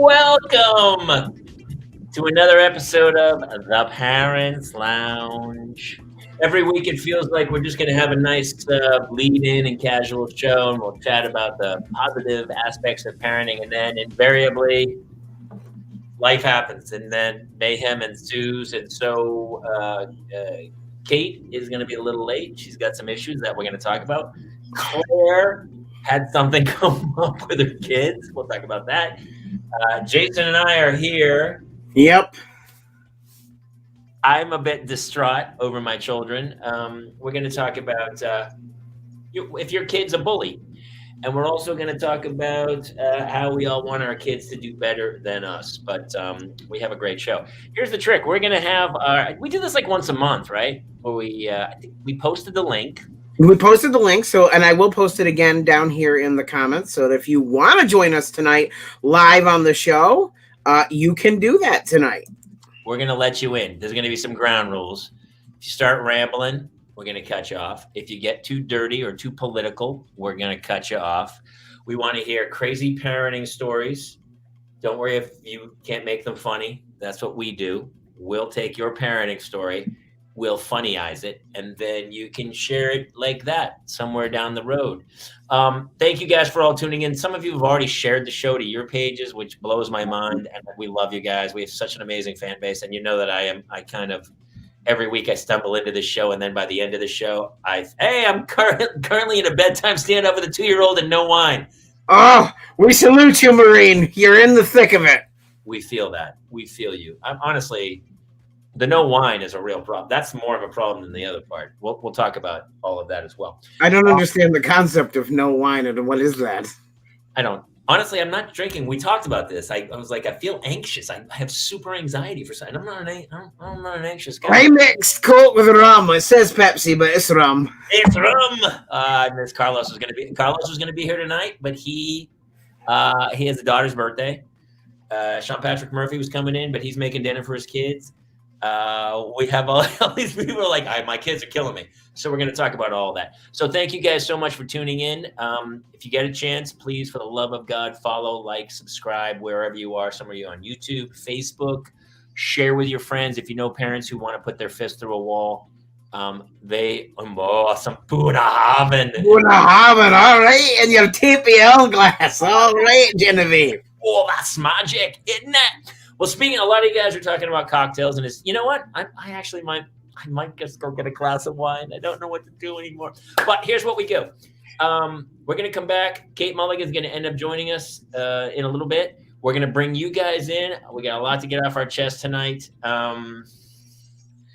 Welcome to another episode of The Parents Lounge. Every week it feels like we're just going to have a nice lead in and casual show, and we'll chat about the positive aspects of parenting, and then invariably life happens, and then mayhem ensues. And so Kate is going to be a little late. She's got some issues that we're going to talk about. Claire had something come up with her kids. We'll talk about that. Jason and I are here. Yep. I'm a bit distraught over my children. We're going to talk about if your kid's a bully. And we're also going to talk about how we all want our kids to do better than us. But we have a great show. Here's the trick. We're going to have we do this like once a month, right? Where I think we posted the link. We posted the link, and I will post it again down here in the comments. So that if you want to join us tonight live on the show, you can do that tonight. We're going to let you in. There's going to be some ground rules. If you start rambling, we're going to cut you off. If you get too dirty or too political, we're going to cut you off. We want to hear crazy parenting stories. Don't worry if you can't make them funny. That's what we do. We'll take your parenting story. We'll funnyize it, and then you can share it like that somewhere down the road. Thank you guys for all tuning in. Some of you have already shared the show to your pages, which blows my mind, and we love you guys. We have such an amazing fan base, and you know that I kind of, every week I stumble into the show, and then by the end of the show, I'm currently in a bedtime stand-up with a 2-year-old and no wine. Oh, we salute you, Marine. You're in the thick of it. We feel that. We feel you. I'm honestly... The no wine is a real problem. That's more of a problem than the other part. We'll talk about all of that as well. I don't understand the concept of no wine, and what is that? I don't. Honestly, I'm not drinking. We talked about this. I was like, I feel anxious. I have super anxiety for something. I'm not an anxious guy. I mixed Coke with rum. It says Pepsi, but it's rum. It's rum. Miss Carlos was going to be here tonight, but he has a daughter's birthday. Sean Patrick Murphy was coming in, but he's making dinner for his kids. We have all these people are like, my kids are killing me. So we're going to talk about all that. So thank you guys so much for tuning in. If you get a chance, please, for the love of God, follow, like, subscribe, wherever you are. Some of you on YouTube, Facebook, share with your friends. If you know parents who want to put their fist through a wall, some Puna Haven. All right. And your TPL glass. All right, Genevieve. Oh, that's magic, isn't it? Well, speaking, a lot of you guys are talking about cocktails, and you know what? I actually might just go get a glass of wine. I don't know what to do anymore. But here's what we do. We're going to come back. Kate Mulligan's going to end up joining us in a little bit. We're going to bring you guys in. We got a lot to get off our chest tonight.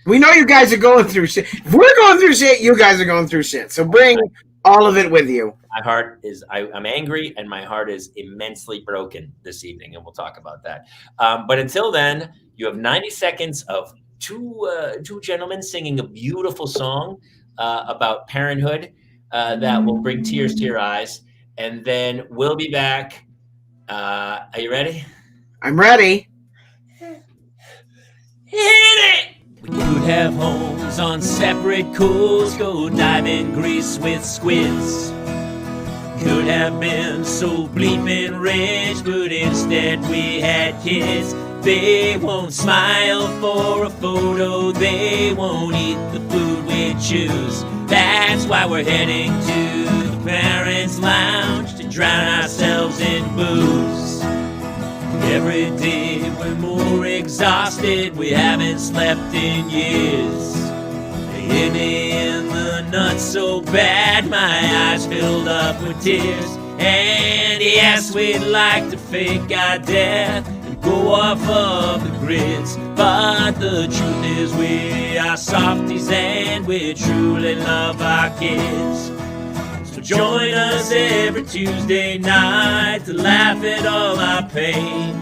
We know you guys are going through shit. If we're going through shit, you guys are going through shit. So bring all of it with you. My heart is, I'm angry, and my heart is immensely broken this evening, and we'll talk about that. But until then, you have 90 seconds of two gentlemen singing a beautiful song about parenthood that will bring tears to your eyes, and then we'll be back. Are you ready? I'm ready. Hit it! We could have homes on separate coasts, go dive in Greece with squids. Could have been so bleeping rich, but instead we had kids. They won't smile for a photo, they won't eat the food we choose. That's why we're heading to the Parents Lounge to drown ourselves in booze. Every day we're more exhausted, we haven't slept in years. They hit me in the nuts so bad, my eyes filled up with tears. And yes, we'd like to fake our death and go off of the grids, but the truth is we are softies and we truly love our kids. So join us every Tuesday night to laugh at all our pain.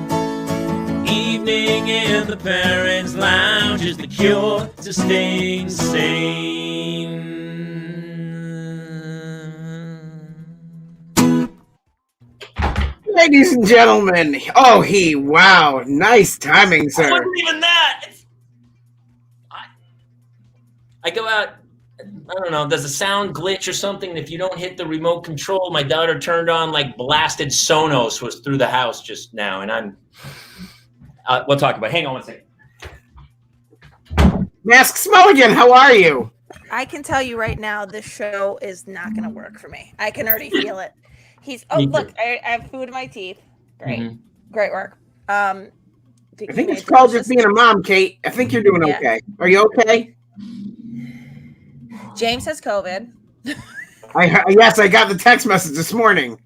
Evening in the Parents Lounge is the cure to staying sane. Ladies and gentlemen, wow, nice timing, sir. It wasn't even that. I go out I don't know, does the sound glitch or something? If you don't hit the remote control, my daughter turned on like blasted Sonos was through the house just now, and we'll talk about it. Hang on one second. Mask Mulligan, how are you? I can tell you right now, this show is not going to work for me. I can already feel it. Look, I have food in my teeth. Great. Mm-hmm. Great work. I think it's called just being a mom, Kate. I think you're doing okay. Are you okay? James has COVID. Yes, I got the text message this morning,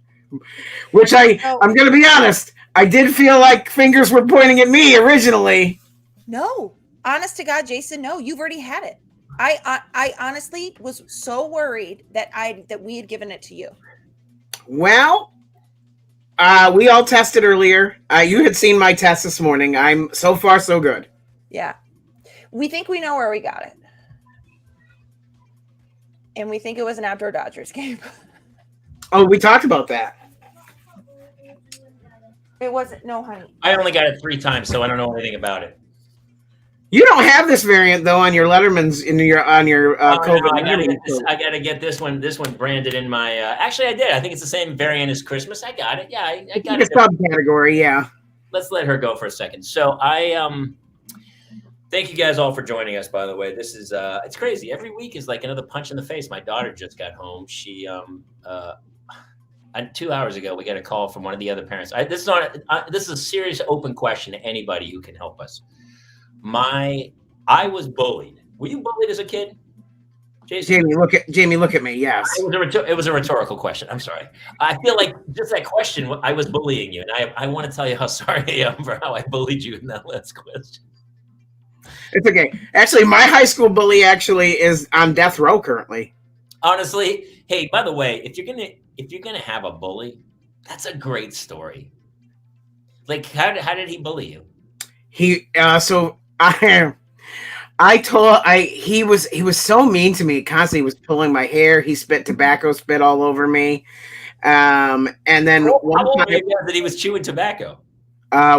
which I'm going to be honest, I did feel like fingers were pointing at me originally. No, honest to God, Jason, no, you've already had it. I honestly was so worried that we had given it to you. Well, we all tested earlier. You had seen my test this morning. I'm so far so good. Yeah. We think we know where we got it. And we think it was an outdoor Dodgers game. Oh, we talked about that. It wasn't. No, honey. I only got it 3 times, so I don't know anything about it. You don't have this variant though on your Letterman's on your COVID. No, I gotta get this one. This one branded in my. Actually, I did. I think it's the same variant as Christmas. I got it. Yeah, I got it. Subcategory, yeah. Let's let her go for a second. So thank you guys all for joining us. By the way, this is it's crazy. Every week is like another punch in the face. My daughter just got home. She 2 hours ago, we got a call from one of the other parents. This is a serious open question to anybody who can help us. I was bullied. Were you bullied as a kid, Jason? Jamie, look at me. Yes. It was a rhetorical question. I'm sorry. I feel like just that question, I was bullying you, and I want to tell you how sorry I am for how I bullied you in that last question. It's okay. Actually, my high school bully actually is on death row currently. Honestly, hey, by the way, if you're gonna have a bully, that's a great story. Like, how did he bully you? He he was so mean to me. Constantly was pulling my hair. He spit tobacco spit all over me. And then one time that he was chewing tobacco.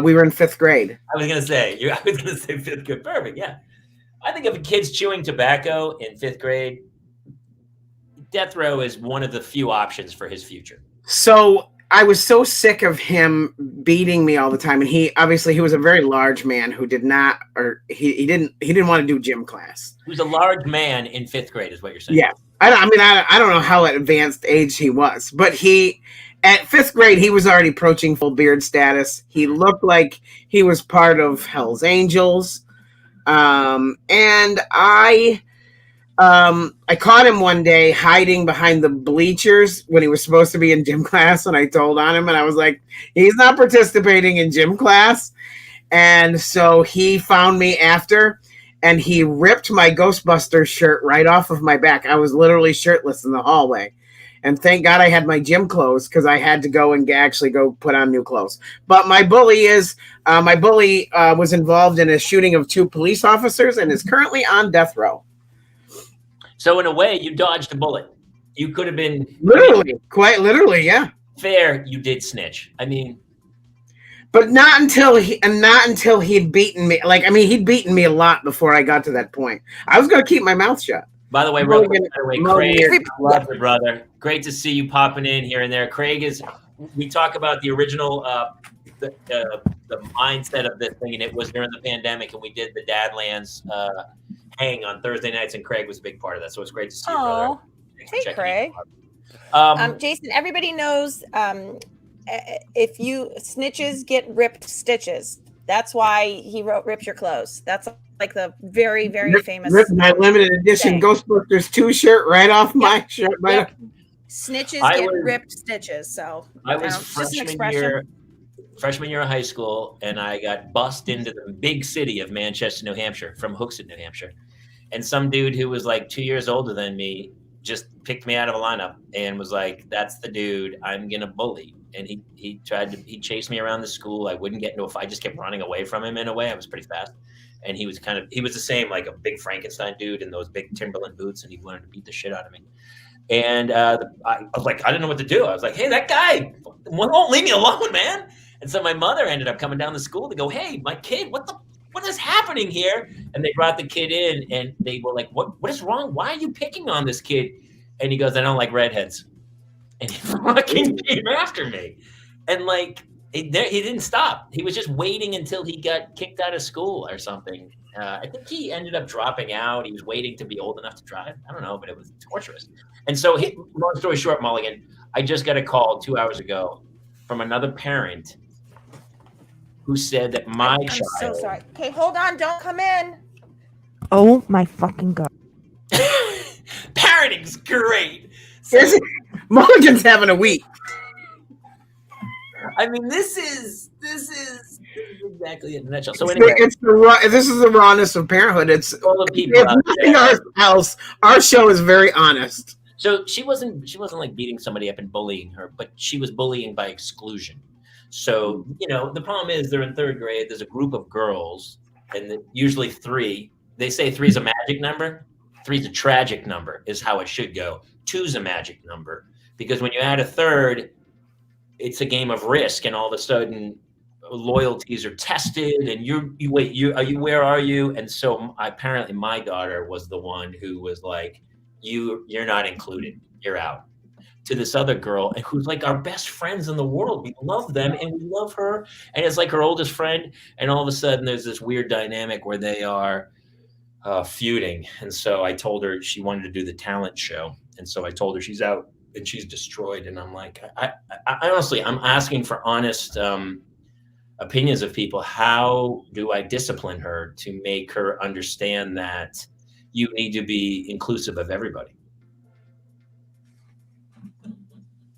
We were in 5th grade. I was gonna say 5th grade. Perfect. Yeah, I think if a kid's chewing tobacco in 5th grade, death row is one of the few options for his future. So I was so sick of him beating me all the time, and he was a very large man who did not, or he didn't want to do gym class. He was a large man in 5th grade, is what you're saying. Yeah, I don't know how advanced age he was, but at 5th grade he was already approaching full beard status. He looked like he was part of Hell's Angels, and I caught him one day hiding behind the bleachers when he was supposed to be in gym class, and I told on him, and I was like, he's not participating in gym class. And so he found me after, and he ripped my Ghostbusters shirt right off of my back. I was literally shirtless in the hallway. And thank God I had my gym clothes, because I had to go and actually go put on new clothes. But my bully was involved in a shooting of 2 police officers and is currently on death row. So in a way, you dodged a bullet. You could have been quite literally, yeah. Fair, you did snitch. I mean, but not until he'd beaten me. He'd beaten me a lot before I got to that point. I was going to keep my mouth shut. By the way, Craig, I love your brother. Great to see you popping in here and there. Craig we talk about the original, the mindset of this thing, and it was during the pandemic, and we did the Dadlands hang on Thursday nights, and Craig was a big part of that. So it's great to see you, brother. Hey, Craig. Jason, everybody knows if snitches get ripped stitches. That's why he wrote "Rip Your Clothes." That's like the very, very famous. Rip my limited edition Ghostbusters 2 shirt right off my shirt. Yep. Snitches get ripped stitches. So I was freshman year of high school, and I got bussed into the big city of Manchester, New Hampshire, from Hooksett, New Hampshire. And some dude who was like 2 years older than me just picked me out of a lineup and was like, that's the dude I'm going to bully. And he chased me around the school. I wouldn't get into a fight. I just kept running away from him in a way. I was pretty fast. And he was the same, like a big Frankenstein dude in those big Timberland boots, and he wanted to beat the shit out of me. And I was like, I didn't know what to do. I was like, hey, that guy won't leave me alone, man. And so my mother ended up coming down to school to go, hey, my kid, what the what is happening here? And they brought the kid in, and they were like, what is wrong? Why are you picking on this kid? And he goes, I don't like redheads. And he fucking came after me. And like, he didn't stop. He was just waiting until he got kicked out of school or something. I think he ended up dropping out. He was waiting to be old enough to drive. I don't know, but it was torturous. And so, long story short, Mulligan, I just got a call 2 hours ago from another parent who said that I'm so sorry. Okay, hold on. Don't come in. Oh my fucking God. Parenting's great. So, Mulligan's having a week. I mean, this is exactly in a nutshell. So anyway, this is the rawness of parenthood. It's all the people. Nothing else. Our show is very honest. So she wasn't like beating somebody up and bullying her, but she was bullying by exclusion. So, the problem is they're in third grade. There's a group of girls, and usually 3. They say 3 is a magic number. 3 is a tragic number, is how it should go. 2 is a magic number, because when you add a third, it's a game of risk, and all of a sudden loyalties are tested, and where are you? And so apparently my daughter was the one who was like, you're not included. You're out. To this other girl who's like our best friends in the world. We love them and we love her. And it's like her oldest friend. And all of a sudden there's this weird dynamic where they are feuding. And so I told her she wanted to do the talent show. And so I told her she's out and she's destroyed. And I'm like, I honestly, I'm asking for honest opinions of people. How do I discipline her to make her understand that you need to be inclusive of everybody?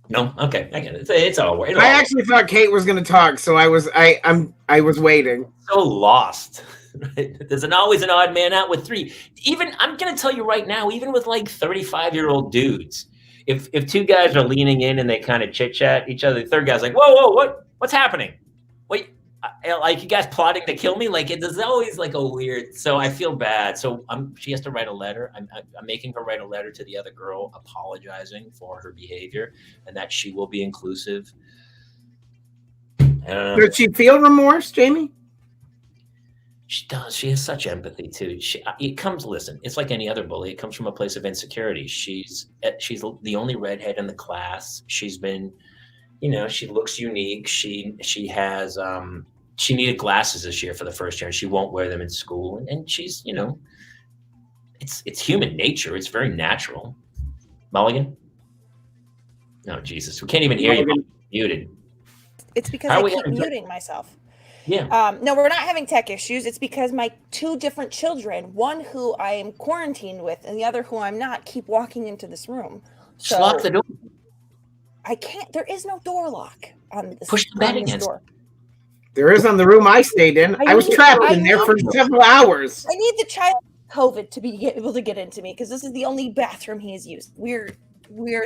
No, okay, I get it. It's all right. I actually thought Kate was going to talk, so I was waiting. So lost. Right? There's always an odd man out with 3. Even I'm going to tell you right now, even with like 35-year-old dudes, if 2 guys are leaning in and they kind of chit chat each other, the third guy's like, whoa, what's happening? Wait. Like, you guys plotting to kill me? Like, there's always like a weird. So I feel bad. So she has to write a letter. I'm making her write a letter to the other girl, apologizing for her behavior and that she will be inclusive. Does she feel remorse, Jamie? She does. She has such empathy too. Listen, it's like any other bully. It comes from a place of insecurity. She's the only redhead in the class. She's been, she looks unique. She has she needed glasses this year for the first year, and she won't wear them in school. And she's, it's human nature. It's very natural. Mulligan? No, Jesus. We can't even hear you. Muted. It's because I keep muting myself. Yeah. No, we're not having tech issues. It's because my 2 different children, one who I am quarantined with and the other who I'm not, keep walking into this room. So just lock the door. I can't. There is no door lock on this. Push the bed against door. There is on the room I stayed in. I was trapped in there for several hours. I need the child COVID to be able to get into me because this is the only bathroom he has used. We're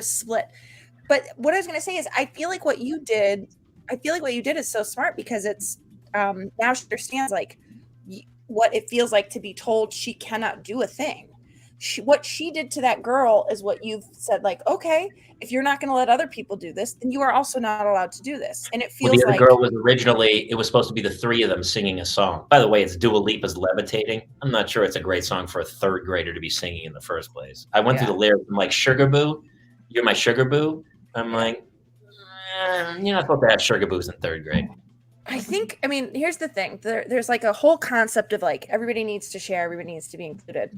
split. But what I was going to say is, I feel like what you did is so smart because it's now she understands like what it feels like to be told she cannot do a thing. What she did to that girl is what you've said, like, okay, if you're not going to let other people do this, then you are also not allowed to do this. And it feels the other girl was originally, it was supposed to be the 3 of them singing a song. By the way, it's Dua Lipa's Levitating. I'm not sure it's a great song for a 3rd grader to be singing in the first place. I went through the lyrics. I'm like, Sugar Boo, you're my sugar boo. I'm like, you're not supposed to have sugar boos in 3rd grade. I mean, here's the thing. There's like a whole concept of like, everybody needs to share, everybody needs to be included.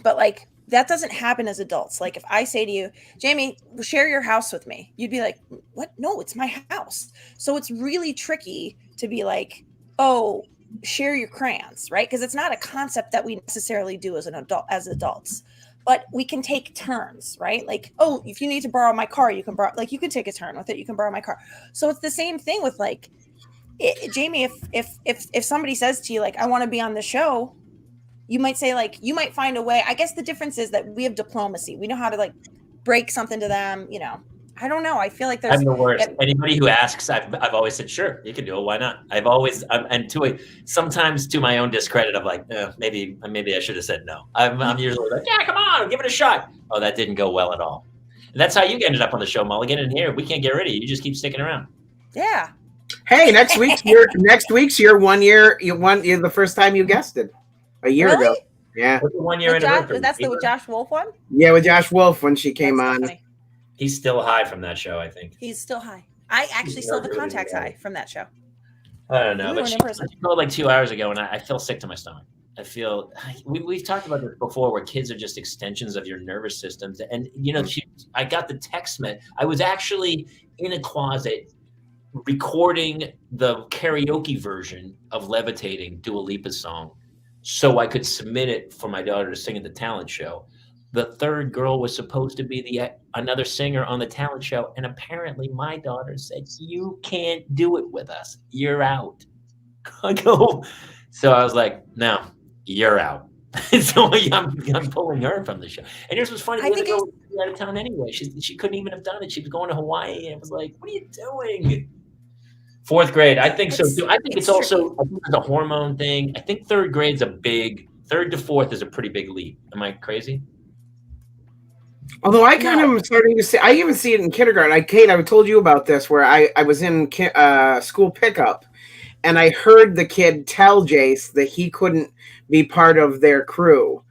But like, that doesn't happen as adults. Like if I say to you, Jamie, share your house with me, you'd be like, what? No, it's my house. So it's really tricky to be like, oh, share your crayons, right? Because it's not a concept that we necessarily do as adults. But we can take turns, right? Like, oh, if you need to borrow my car, you can borrow, like you can take a turn with it. You can borrow my car. So it's the same thing with like, Jamie, if somebody says to you, like, I want to be on the show, you might say, like, you might find a way. I guess the difference is that we have diplomacy. We know how to like break something to them. I don't know. I feel like there's. I'm the worst. Anybody who asks, I've always said, sure, you can do it. Why not? I've always, sometimes to my own discredit, I'm like, maybe I should have said no. I'm usually like, yeah, come on, give it a shot. Oh, that didn't go well at all. And that's how you ended up on the show, Mulligan. And here, we can't get rid of you. You just keep sticking around. Yeah. Hey, next week's your 1 year. You're the first time you guessed it a year Really? ago. Yeah. What's the 1 year anniversary? That's the Josh Wolf one? Yeah, with Josh Wolf when she came That's so on. funny. He's still high from that show, I think. He's still high. I actually still have the contacts high from that show. I don't know, but she called like 2 hours ago, and I feel sick to my stomach. I feel we've talked about this before, where kids are just extensions of your nervous systems. And you know, I got the text. I was actually in a closet recording the karaoke version of "Levitating," Dua Lipa's song, so I could submit it for my daughter to sing at the talent show. The third girl was supposed to be another singer on the talent show, and apparently my daughter said, "You can't do it with us. You're out." I go, so I was like, "No, you're out." So I'm pulling her from the show. And here's what's funny: the other girl was out of town anyway. She couldn't even have done it. She was going to Hawaii, and it was like, "What are you doing?" Fourth grade, I think so too. I think it's also a hormone thing. I think third to fourth is a pretty big leap. Am I crazy? Although I kind of am starting to see, I even see it in kindergarten. Kate, I told you about this, where I was in school pickup, and I heard the kid tell Jace that he couldn't be part of their crew,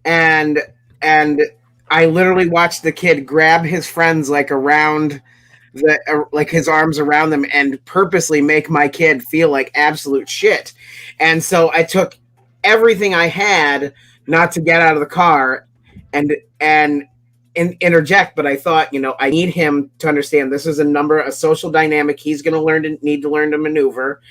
and I literally watched the kid grab his friends like around like his arms around them and purposely make my kid feel like absolute shit. And so I took everything I had not to get out of the car and interject, but I thought, I need him to understand this is a social dynamic he's going to need to learn to maneuver,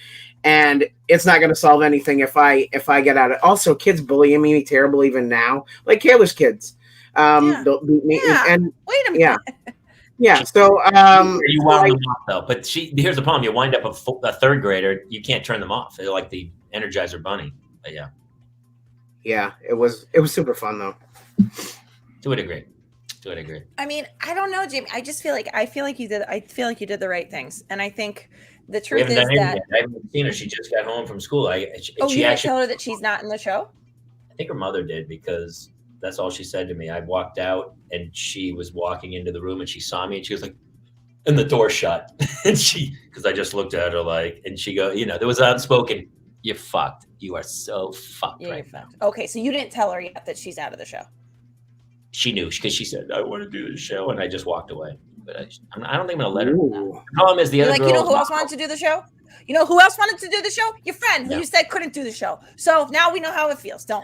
and it's not going to solve anything if I get out of it. Also, kids bullying me terrible even now, like Kayla's kids. They'll beat me. And wait a minute. Yeah. So you wound them off though. But here's the problem: you wind up a third grader, you can't turn them off. They're like the Energizer Bunny. But yeah. Yeah, it was super fun though. To a degree. I mean, I don't know, Jamie. I feel like you did the right things, and I think the truth is that I haven't seen her. She just got home from school. you didn't tell her that she's not in the show? I think her mother did, because that's all she said to me. I walked out and she was walking into the room and she saw me and she was like, and the door shut. And because I just looked at her like, and she go, there was unspoken, "You're fucked. You are so fucked right now." Okay, so you didn't tell her yet that she's out of the show. She knew, because she said, "I want to do the show," and I just walked away. But I don't think I'm gonna let her. The problem is the other girl. You know who else wanted to do the show? You know who else wanted to do the show? Your friend, who you said couldn't do the show. So now we know how it feels, don't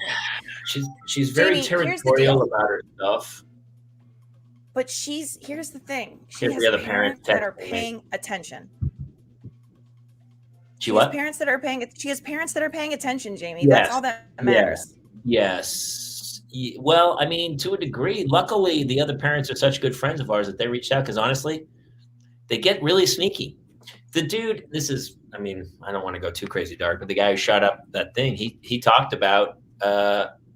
we? She's very territorial about her stuff. But here's the thing. She has parents that are paying attention. She has parents that are paying attention, Jamie. Yes. That's all that matters. Yes. Well, I mean, to a degree. Luckily, the other parents are such good friends of ours that they reached out, because honestly, they get really sneaky. The dude, I don't want to go too crazy dark, but the guy who shot up that thing, he talked about,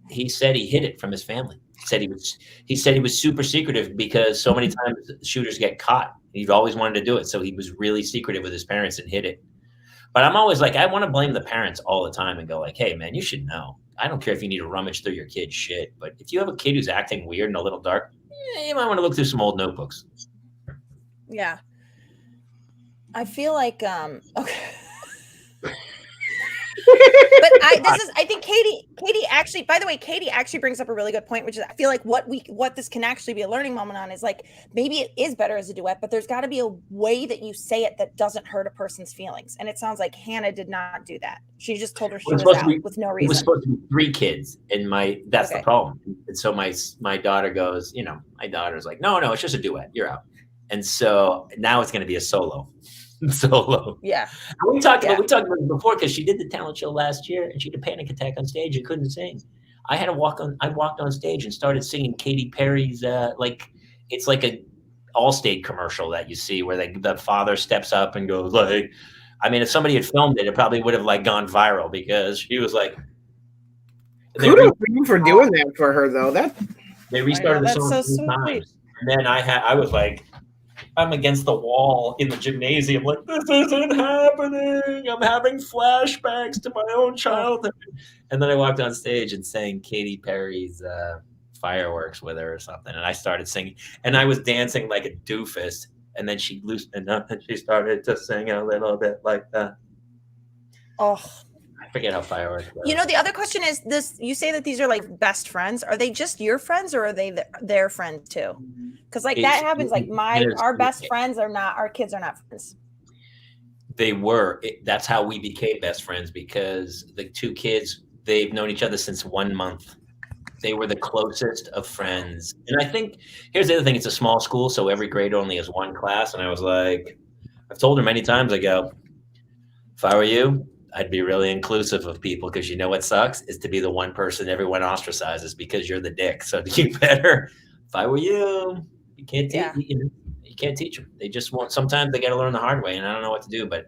he said he hid it from his family. He said he was super secretive, because so many times shooters get caught. He'd always wanted to do it, so he was really secretive with his parents and hid it. But I'm always like, I want to blame the parents all the time and go like, "Hey man, you should know. I don't care if you need to rummage through your kid's shit, but if you have a kid who's acting weird and a little dark, you might want to look through some old notebooks." Yeah. I feel like okay. But I think Katie actually, by the way, Katie actually brings up a really good point, which is I feel like what this can actually be a learning moment on is like, maybe it is better as a duet, but there's got to be a way that you say it that doesn't hurt a person's feelings. And it sounds like Hannah did not do that. She just told her she was out with no reason. It was supposed to be 3 kids, and that's the problem. And so my daughter goes, my daughter's like, no, it's just a duet. You're out. And so now it's going to be a solo. Yeah. And we talked about it before, because she did the talent show last year and she had a panic attack on stage and couldn't sing. I walked on stage and started singing Katy Perry's it's like a Allstate commercial that you see where the father steps up and goes like, if somebody had filmed it probably would have gone viral, because she was like, kudos for you for doing that for her though. They restarted the song so 3 times. And then I was like, I'm against the wall in the gymnasium, like, this isn't happening. I'm having flashbacks to my own childhood. And then I walked on stage and sang Katy Perry's Fireworks with her or something. And I started singing. And I was dancing like a doofus. And then she loosened up and she started to sing a little bit like that. Oh, I forget how fireworks go. You know, the other question is this: you say that these are like best friends. Are they just your friends, or are they their friends too? Because like that happens. Like our best friends are not. Our kids are not friends. They were. That's how we became best friends, because the two kids, they've known each other since 1 month. They were the closest of friends. And I think here's the other thing: it's a small school, so every grade only has one class. And I was like, I've told her many times, I go, if I were you, I'd be really inclusive of people, because you know what sucks is to be the one person everyone ostracizes because you're the dick. So you better, if I were you, you can't teach, you can't teach them. They just won't. Sometimes they got to learn the hard way, and I don't know what to do. But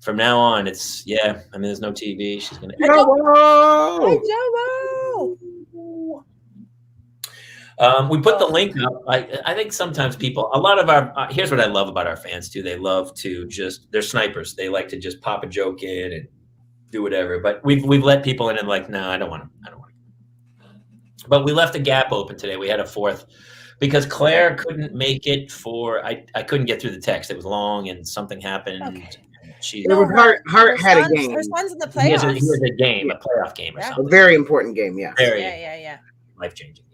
from now on, it's I mean, there's no TV. She's gonna. We put the link up. I think sometimes people, a lot of our, here's what I love about our fans too. They love to they're snipers. They like to just pop a joke in and do whatever. But we've let people in and like, no, I don't want to. But we left a gap open today. We had a fourth because Claire couldn't make it I couldn't get through the text. It was long and something happened. Okay. Hart had a game. Her son's in the playoffs. He has a game, a playoff game or something. A very important game, yeah. Life-changing game.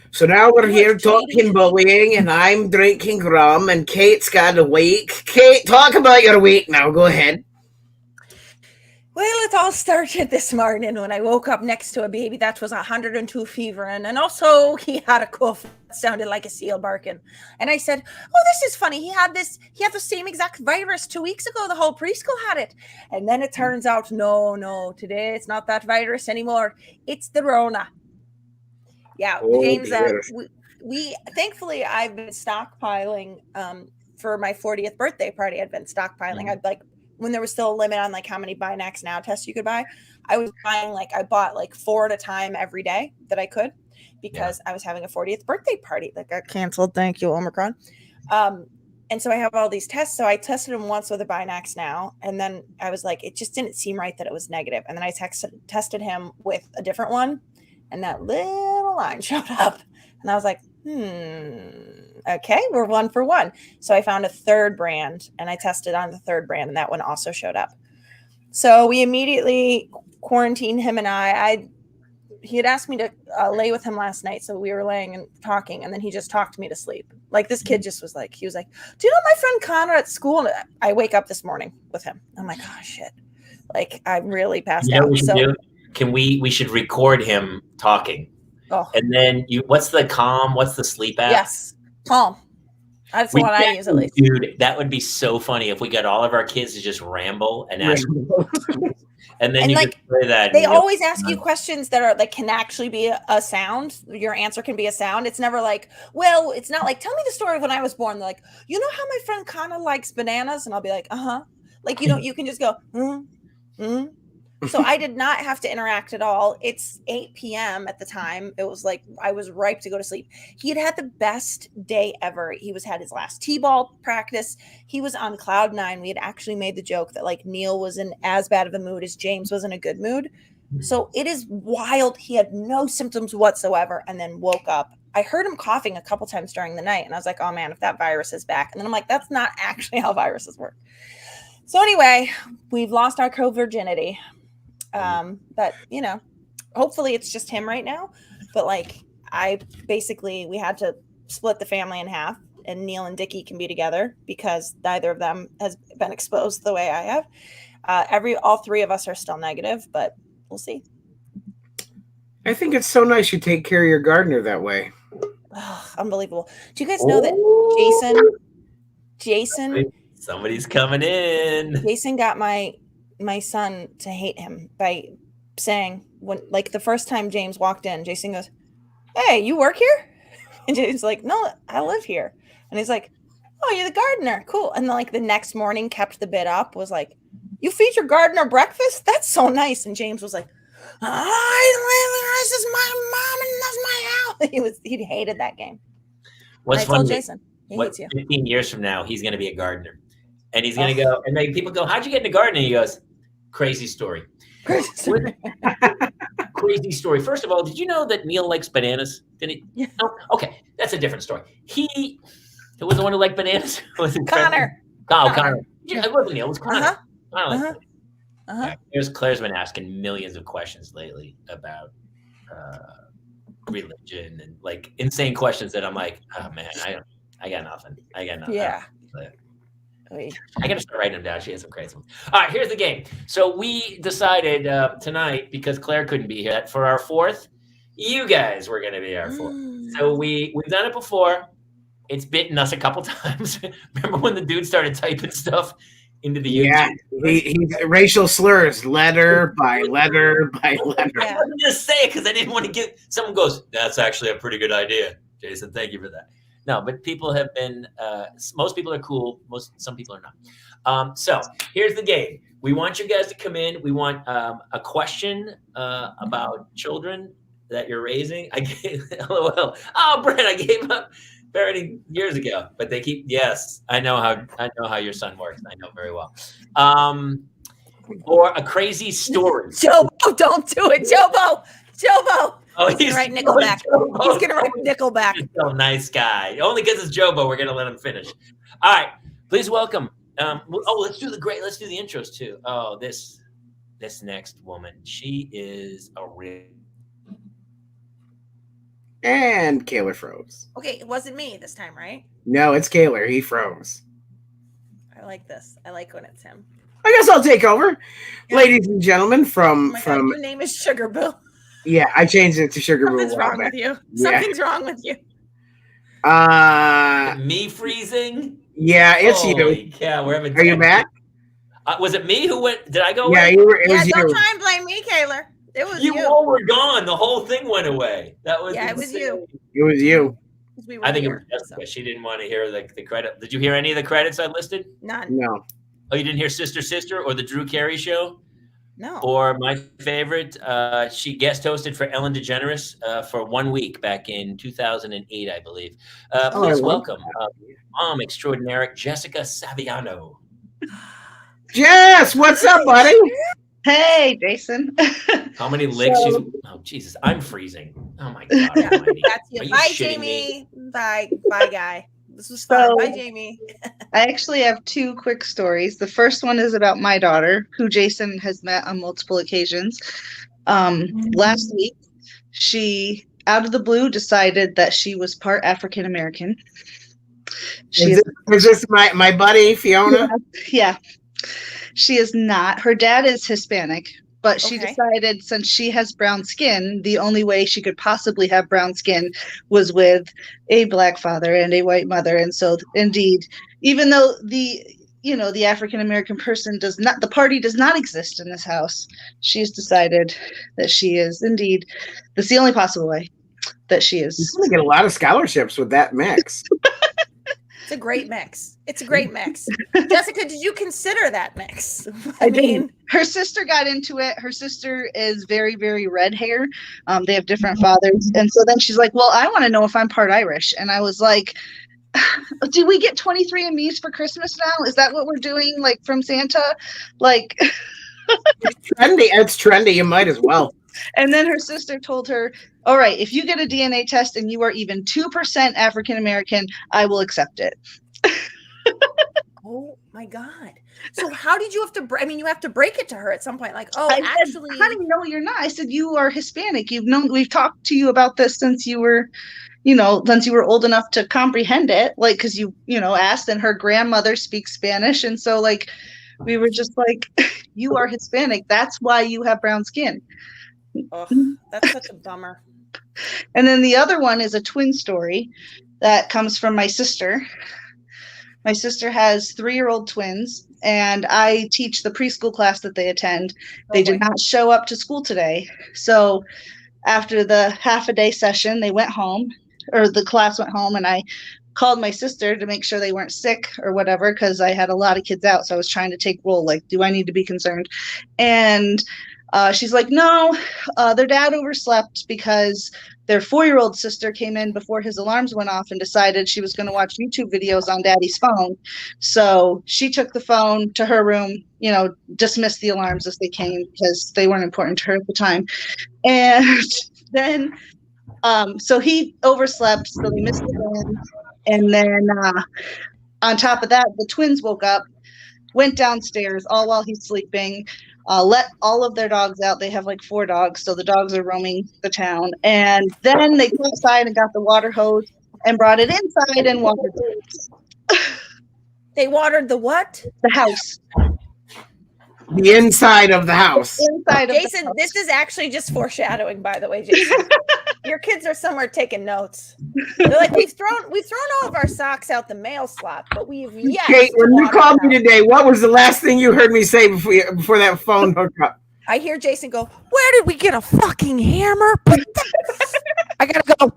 So now we're here talking bullying, and I'm drinking rum, and Kate's got a week. Kate, talk about your week now. Go ahead. Well, it all started this morning when I woke up next to a baby that was 102 fever, and also he had a cough that sounded like a seal barking. And I said, "Oh, this is funny. He had the same exact virus 2 weeks ago. The whole preschool had it." And then it turns out, no, today it's not that virus anymore. It's the Rona. Yeah, James. We thankfully I've been stockpiling for my 40th birthday party. I'd been stockpiling. I'd like. When there was still a limit on like how many Buy Next Now tests you could buy, I was buying I bought 4 at a time every day that I could, because I was having a 40th birthday party that got canceled. Thank you, Omicron. And so I have all these tests. So I tested them once with a Buy Next Now, and then I was like, it just didn't seem right that it was negative. And then I tested him with a different one, and that little line showed up, and I was like, okay, we're 1 for 1. So I found a third brand and I tested on the third brand, and that one also showed up. So we immediately quarantined him, and he had asked me to lay with him last night. So we were laying and talking, and then he just talked me to sleep. Like this kid just was like, he was like, "Do you know my friend Connor at school?" And I wake up this morning with him. I'm like, oh shit. Like I'm really passed out. So we should record him talking. Oh. And then what's the Calm? What's the sleep app? Yes. Calm. That's what I use at least. Dude, that would be so funny if we got all of our kids to just ramble and ask. And then you could play that. They always ask you questions that are can actually be a sound. Your answer can be a sound. It's never well, it's not tell me the story of when I was born. They're like, you know how my friend Connor likes bananas? And I'll be like, uh-huh. You can just go, So I did not have to interact at all. It's 8 p.m. at the time. It was I was ripe to go to sleep. He had the best day ever. He had his last t-ball practice. He was on cloud 9. We had actually made the joke that Neil was in as bad of a mood as James was in a good mood. So it is wild. He had no symptoms whatsoever, and then woke up. I heard him coughing a couple times during the night, and I was like, oh man, if that virus is back. And then I'm like, that's not actually how viruses work. So anyway, we've lost our co-virginity. But hopefully it's just him right now. But we had to split the family in half, and Neil and Dickie can be together because neither of them has been exposed the way I have. All 3 of us are still negative, but we'll see. I think it's so nice you take care of your gardener that way. Oh, unbelievable. Do you guys know that Jason? Somebody's coming in. Jason got my son to hate him by saying, when the first time James walked in, Jason goes, "Hey, you work here?" And James like, "No, I live here." And he's like, "Oh, you're the gardener. Cool." And then the next morning kept the bid up, was like, "You feed your gardener breakfast? That's so nice." And James was like, "This is my mom and that's my house." He hated that game. What's funny? Jason, he hates you. 15 years from now, he's going to be a gardener. And he's going to go, and then people go, "How'd you get in the garden?" And he goes, "Crazy story." Crazy story. First of all, did you know that Neil likes bananas? Did he? Yeah. No? Okay. That's a different story. Who was the one who liked bananas? Was it Connor. Connor. It wasn't Neil. It was Connor. Claire's been asking millions of questions lately about religion and like insane questions that I'm like, oh man, I got nothing. Yeah. I gotta start writing them down. She has some crazy ones. All right, here's the game. So we decided tonight, because Claire couldn't be here, that for our fourth, you guys were gonna be our fourth. So we've done it before. It's bitten us a couple times. Remember when the dude started typing stuff into the YouTube? Yeah, he racial slurs, letter by letter by letter. I wasn't gonna say it because I didn't want to get. Someone goes, "That's actually a pretty good idea, Jason. Thank you for that." No, but people have been. Most people are cool. Some people are not. So here's the game. We want you guys to come in. We want a question about children that you're raising. LOL. Oh, Brent, I gave up parenting years ago, but they keep. Yes, I know how your son works. I know very well. Or a crazy story. Jobo, don't do it, Jobo. Oh, he's gonna write Nickelback. He's gonna write Nickelback. He's so nice guy. Only because it's Jobo, we're gonna let him finish. All right, please welcome. Let's do the intros too. Oh, this next woman, she is a real. And Kaler froze. Okay, it wasn't me this time, right? No, it's Kaler. He froze. I like this. I like when it's him. I guess I'll take over, ladies and gentlemen. From your name is Sugar Boo. Yeah, I changed it to Sugar Boo. Something's wrong with you. Something's wrong with you. Me freezing? Yeah, it's you. Yeah, we're having. Are you back? Was it me who went? Did I go? Yeah, away? you were. It was don't you. try and blame me, Kaler. It was you. You all were gone. The whole thing went away. That was. Yeah, it was you. It was you. I think it was Jessica. She didn't want to hear the credit. Did you hear any of the credits I listed? None. No. Oh, you didn't hear Sister or the Drew Carey Show? No. Or my favorite, she guest hosted for Ellen DeGeneres for 1 week back in 2008, I believe. Please welcome mom extraordinaire Jessica Saviano. Jess, what's up, buddy? Hey, Jason. How many licks? Oh, Jesus, I'm freezing. Oh my God. That's you. Bye, Jamie. Bye, guy. This was fun. Bye, Jamie. I actually have two quick stories. The first one is about my daughter, who Jason has met on multiple occasions. Last week, she, out of the blue, decided that she was part African American. Is this my buddy, Fiona? Yeah. She is not. Her dad is Hispanic, but she decided since she has brown skin, the only way she could possibly have brown skin was with a black father and a white mother. And so indeed, even though the African-American person the party does not exist in this house, she's decided that she is indeed, that's the only possible way that she is. You're going to get a lot of scholarships with that mix. It's a great mix. Jessica, did you consider that mix? I mean, her sister got into it. Her sister is very, very red hair. They have different fathers. And so then she's like, well, I want to know if I'm part Irish. And I was like, do we get 23andMe's for Christmas now? Is that what we're doing? Like from Santa? Like It's trendy. You might as well. And then her sister told her, all right, if you get a DNA test and you are even 2% African American, I will accept it. Oh my God. So how did you have to, you have to break it to her at some point. Like, how do you know you're not? I said, you are Hispanic. We've talked to you about this since you were, since you were old enough to comprehend it. Like, cause you asked, and her grandmother speaks Spanish. And so like, we were just like, you are Hispanic. That's why you have brown skin. Oh, that's such a bummer. And then the other one is a twin story that comes from my sister. My sister has 3-year-old twins, and I teach the preschool class that they attend. They did not show up to school today. So after the half-a-day session, they went home, or the class went home, and I called my sister to make sure they weren't sick or whatever, because I had a lot of kids out. So I was trying to take roll, like, do I need to be concerned? And she's like, no, their dad overslept because their 4-year-old sister came in before his alarms went off and decided she was going to watch YouTube videos on daddy's phone. So she took the phone to her room, dismissed the alarms as they came because they weren't important to her at the time. And then So he overslept, so they missed the wind. And then on top of that, the twins woke up, went downstairs all while he's sleeping, let all of their dogs out. They have like 4 dogs, so the dogs are roaming the town. And then they went outside and got the water hose and brought it inside and watered the house. They watered the what? The house. The inside of the house. Inside of Jason, the house. this is actually just foreshadowing, by the way, Jason. Your kids are somewhere taking notes. They're like, we've thrown all of our socks out the mail slot, but we've yet. Kate, when you called me today, what was the last thing you heard me say before that phone hooked up? I hear Jason go, "Where did we get a fucking hammer?" I gotta go.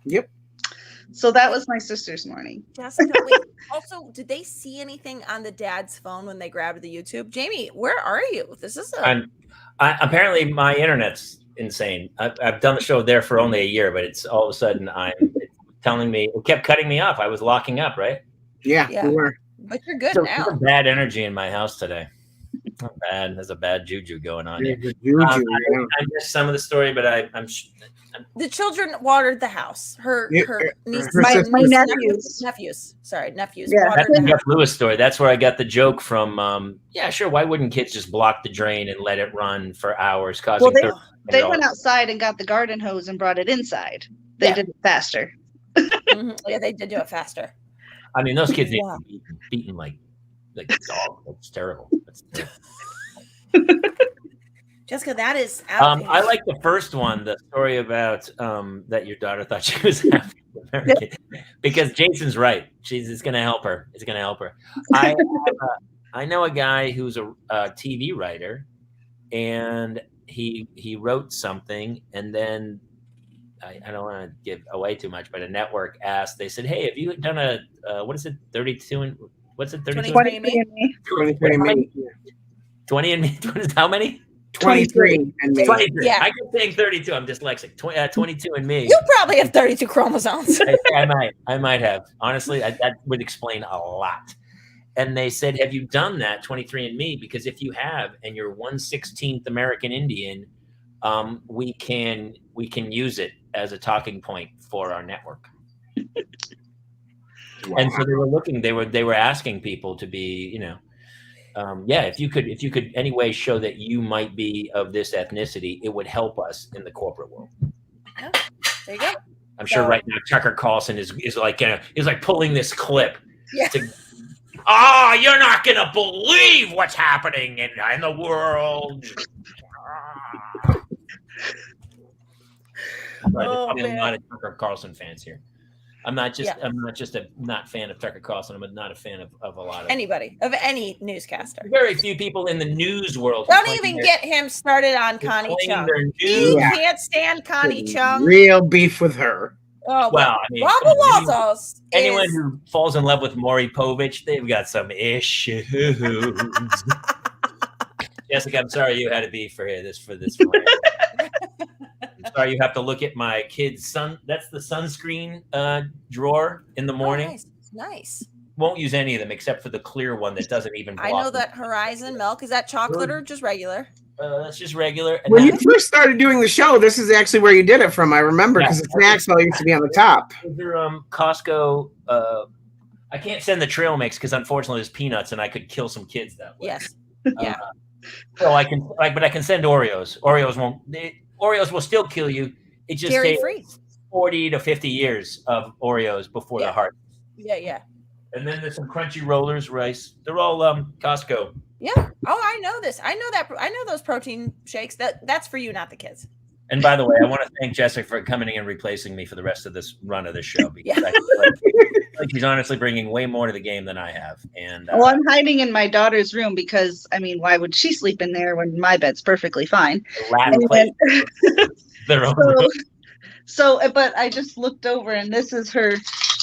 Yep. So that was my sister's morning. Jessica, wait, also, did they see anything on the dad's phone when they grabbed the YouTube? Jamie, where are you? This is apparently my internet's insane. I've done the show there for only a year, but it's all of a sudden it's telling me, it kept cutting me off. I was locking up, right? Yeah. We were. But you're good So now. there's bad energy in my house today. Not bad. There's a bad juju going on here. I missed some of the story, but I'm the children watered the house. Her nieces, my nephews. Sorry, nephews. Yeah. That's the Jeff Lewis story. That's where I got the joke from. Yeah, sure. Why wouldn't kids just block the drain and let it run for hours, causing? Well, they went outside and got the garden hose and brought it inside. They did it faster. Mm-hmm. Yeah, they did do it faster. I mean, those kids need to be beaten like dogs. That's terrible. That's terrible. Jessica, that is out. I like the first one, the story about that your daughter thought she was African American, because Jason's right. It's going to help her. It's going to help her. I know a guy who's a TV writer, and he wrote something, and then I don't want to give away too much, but a network asked. They said, "Hey, have you done a what is it? 32 and what's it? 32 23andMe. 23andMe. 20 and me. How many? 23 and me. 23. Yeah. I keep saying 32. I'm dyslexic. 22 and me. You probably have 32 chromosomes. I might have. Honestly, that would explain a lot. And they said, have you done that 23 and me? Because if you have, and you're 1/16th American Indian, we can use it as a talking point for our network. Wow. And so they were looking. They were asking people to be, if you could anyway show that you might be of this ethnicity, it would help us in the corporate world. Yeah, there you go. I'm sure right now Tucker Carlson is like pulling this clip. Yeah. You're not gonna believe what's happening in the world. But a lot of Tucker Carlson fans here. I'm not just a not fan of Tucker Carlson. I'm not a fan of a lot of anybody, of any newscaster. Very few people in the news world. Don't even get him started on Connie Chung. You can't stand Connie Chung. Real beef with her. Oh, well, I mean, anyone who falls in love with Maury Povich, they've got some issues. Jessica, I'm sorry you had to be for this. I'm sorry you have to look at my kid's that's the sunscreen drawer in the morning. Oh, nice. Won't use any of them except for the clear one that doesn't even block. I know that Horizon milk. Is that chocolate or just regular? That's just regular. And when you first started doing the show, this is actually where you did it from. I remember because the snacks all used to be on the top. Those are Costco. I can't send the trail mix because unfortunately there's peanuts and I could kill some kids that way. Yes. Yeah. So I can, but I can send Oreos. Oreos will still kill you. It just takes 40 to 50 years of Oreos before the heart. Yeah. And then there's some crunchy rollers, rice. They're all Costco. Yeah. Oh, I know this. I know that. I know those protein shakes. That's for you, not the kids. And by the way, I want to thank Jessica for coming in and replacing me for the rest of this run of this show. Because I feel like she's honestly bringing way more to the game than I have. And I'm hiding in my daughter's room because, I mean, why would she sleep in there when my bed's perfectly fine? But I just looked over and this is her.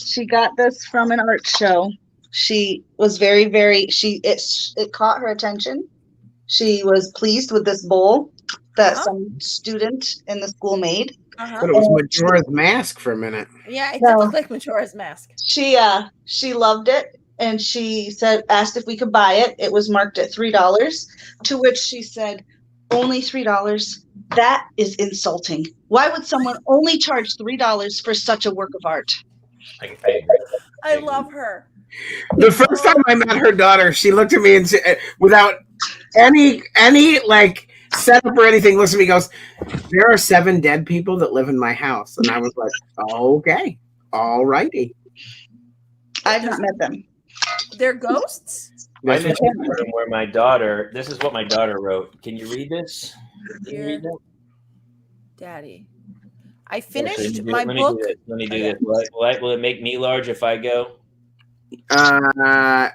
She got this from an art show. She was very, very, it caught her attention. She was pleased with this bowl that some student in the school made. But it was Majora's Mask for a minute. Yeah, it did look like Majora's Mask. She loved it and she asked if we could buy it. It was marked at $3, to which she said, only $3. That is insulting. Why would someone only charge $3 for such a work of art? I agree. I love her. The first time I met her daughter, she looked at me and without any like setup or anything, looks at me and goes, "There are 7 dead people that live in my house." And I was like, okay, all righty. I've not met them. They're ghosts? I'm in the room where my daughter, this is what my daughter wrote. Can you read this? Can you read that? Daddy. I finished my book. Let me do this. Will it make me large if I go?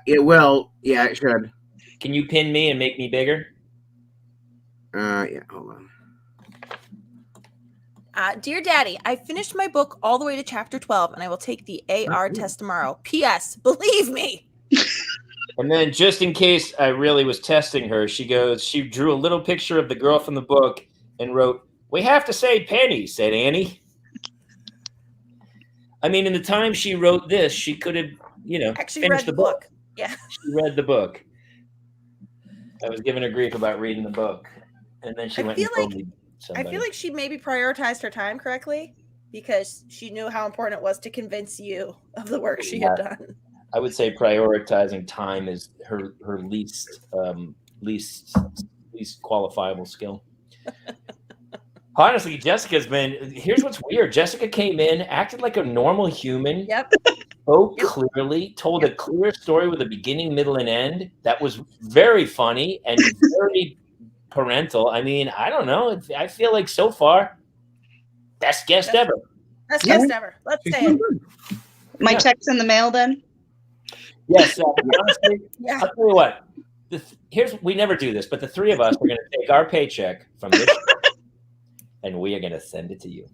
It will. Yeah, it should. Can you pin me and make me bigger? Yeah, hold on. Dear Daddy, I finished my book all the way to chapter 12, and I will take the AR test tomorrow. P.S. Believe me. And then just in case I really was testing her, she drew a little picture of the girl from the book and wrote, "We have to say Penny," said Annie. I mean, in the time she wrote this, she could have, actually finished read the book. Yeah. She read the book. I was giving her grief about reading the book. And then she went and told me somebody. I feel like she maybe prioritized her time correctly because she knew how important it was to convince you of the work she had done. I would say prioritizing time is her least qualifiable skill. Honestly, here's what's weird. Jessica came in, acted like a normal human. Yep. Spoke clearly, told a clear story with a beginning, middle, and end. That was very funny and very parental. I mean, I don't know. I feel like so far, best guest ever. Best guest ever. Let's say it. My check's in the mail then? Yes. Honestly, I'll tell you what. We never do this, but the 3 of us are going to take our paycheck from this and we are going to send it to you.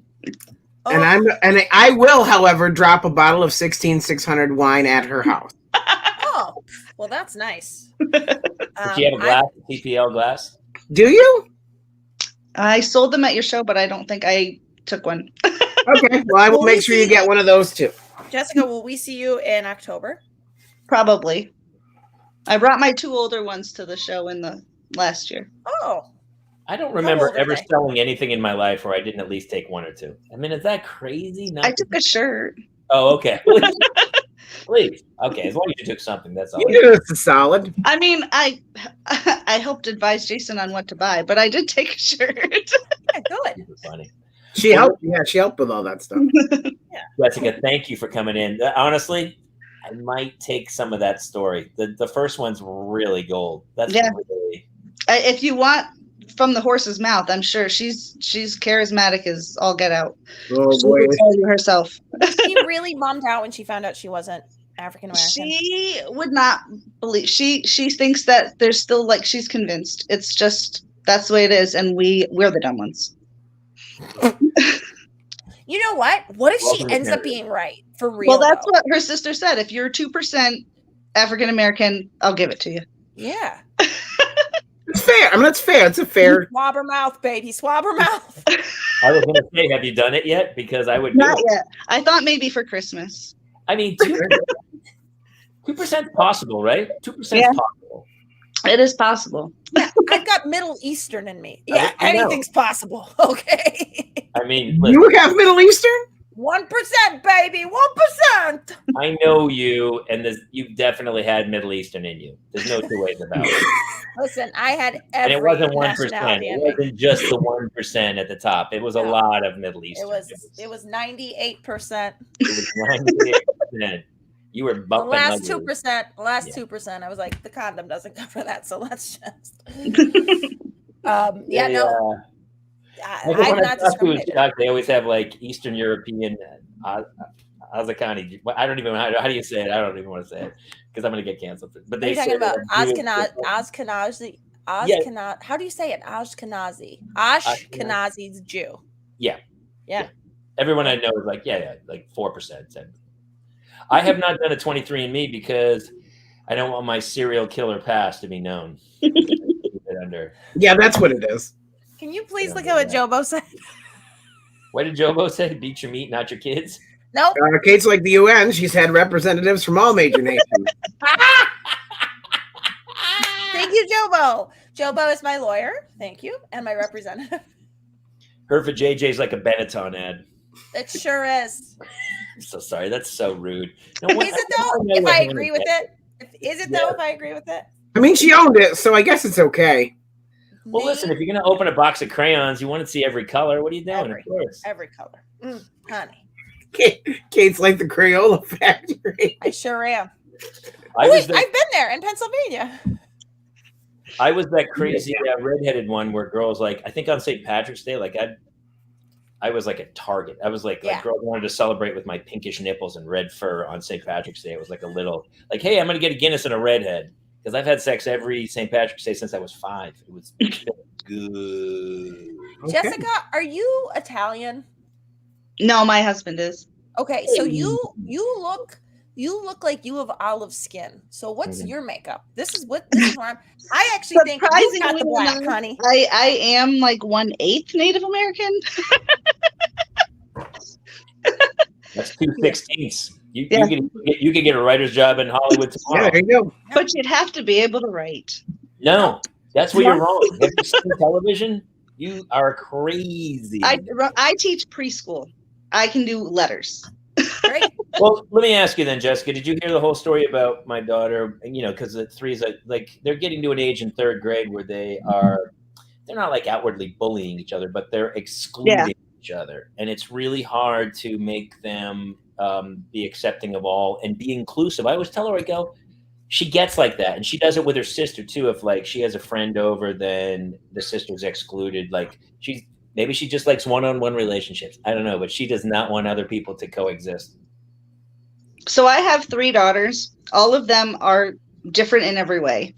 And I will, however, drop a bottle of 16600 wine at her house. Oh, well, that's nice. Do you have a glass, TPL glass? Do you? I sold them at your show, but I don't think I took one. Okay, well, I will make sure you get one of those too. Jessica, will we see you in October? Probably. I brought my 2 older ones to the show in the last year. Oh. I don't remember ever selling anything in my life where I didn't at least take 1 or 2. I mean, is that crazy? I took a shirt. Oh, okay. Please. Okay, as long as you took something, that's all. It's a solid. I mean, I helped advise Jason on what to buy, but I did take a shirt. Yeah, good. Funny. She helped. Yeah, she helped with all that stuff. Yeah. Jessica, thank you for coming in. Honestly, I might take some of that story. The first one's really gold. That's really... If you want from the horse's mouth, I'm sure she's charismatic as all get out. Oh she boy, tell you herself. She really bummed out when she found out she wasn't African American. She would not believe. She thinks that there's still she's convinced. It's just that's the way it is, and we're the dumb ones. You know what? What if she ends up being right for real? Well, that's what her sister said. If you're 2% African American, I'll give it to you. Yeah. It's fair. I mean, that's fair. It's a fair. Swab her mouth, baby. Swab her mouth. I was going to say, have you done it yet? Because I would. Not yet. I thought maybe for Christmas. I mean, 2% possible, right? 2% possible. It is possible. Yeah, I've got Middle Eastern in me. Yeah, anything's possible. Okay. I mean, you have Middle Eastern? 1%, baby. 1%. I know you, and you've definitely had Middle Eastern in you. There's no 2 ways about it. Listen, I had every and it wasn't 1%. nationality It wasn't just the 1% at the top. It was a lot of Middle Eastern. It was 98%. It was 98%. You were bumping. The last 2%. I was like, the condom doesn't cover that, so let's just. I'm not discriminating. They always have Eastern European Azakani. I don't even know how do you say it. I don't even want to say it because I'm going to get canceled. But they talking about Ashkenazi. How do you say it? Ashkenazi. Ashkenazi's Jew. Yeah. Everyone I know is like 4%. I have not done a 23andMe because I don't want my serial killer past to be known. Yeah, that's what it is. Can you please look at what Jobo said? What did Jobo say? Beat your meat, not your kids? Nope. Kate's like the UN. She's had representatives from all major nations. Thank you, Jobo. Jobo is my lawyer. Thank you. And my representative. Her for JJ's like a Benetton ad. It sure is. I'm so sorry. That's so rude. No, is it though? If I agree with it? Is it though? If I agree with it? I mean, she owned it, so I guess it's okay. Well, listen, if you're going to open a box of crayons, you want to see every color. What are you doing? Of course. Every color. Honey. Kate's like the Crayola factory. I sure am. I've been there in Pennsylvania. I was that crazy redheaded one where girls like, I think on St. Patrick's Day, like I was like a target. I was like girls wanted to celebrate with my pinkish nipples and red fur on St. Patrick's Day. It was like a little like, hey, I'm going to get a Guinness and a redhead. Because I've had sex every St. Patrick's Day since I was 5. It was good. Okay. Jessica, are you Italian? No, my husband is. Okay, so you look like you have olive skin. So what's your makeup? This is where I actually think you got the black, honey. I am like 1/8 Native American. That's 2/16. You could get a writer's job in Hollywood tomorrow. Yeah, there you go. But you'd have to be able to write. No, that's where you're wrong. Have you seen television? You are crazy. I teach preschool. I can do letters. Great. Well, let me ask you then, Jessica. Did you hear the whole story about my daughter? You know, because the 3's like they're getting to an age in 3rd grade where they're not like outwardly bullying each other, but they're excluding each other, and it's really hard to make them be accepting of all and be inclusive. I always tell her, I go, she gets like that, and she does it with her sister too. If like she has a friend over, then the sister's excluded. Like maybe she just likes one-on-one relationships. I don't know, but she does not want other people to coexist. So I have 3 daughters. All of them are different in every way.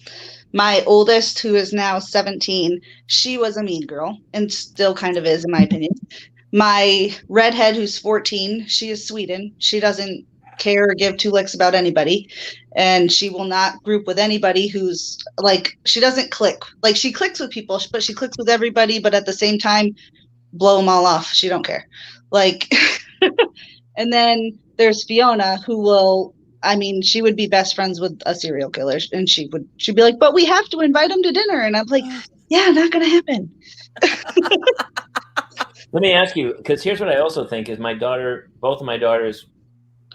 My oldest, who is now 17, she was a mean girl and still kind of is, in my opinion. My redhead, who's 14, she is Sweden. She doesn't care or give 2 licks about anybody. And she will not group with anybody who's like, she doesn't click. Like she clicks with people, but she clicks with everybody. But at the same time, blow them all off. She don't care. Like, and then there's Fiona, who she would be best friends with a serial killer. And she'd be like, but we have to invite him to dinner. And I'm like, yeah, not going to happen. Let me ask you, because here's what I also think is both of my daughters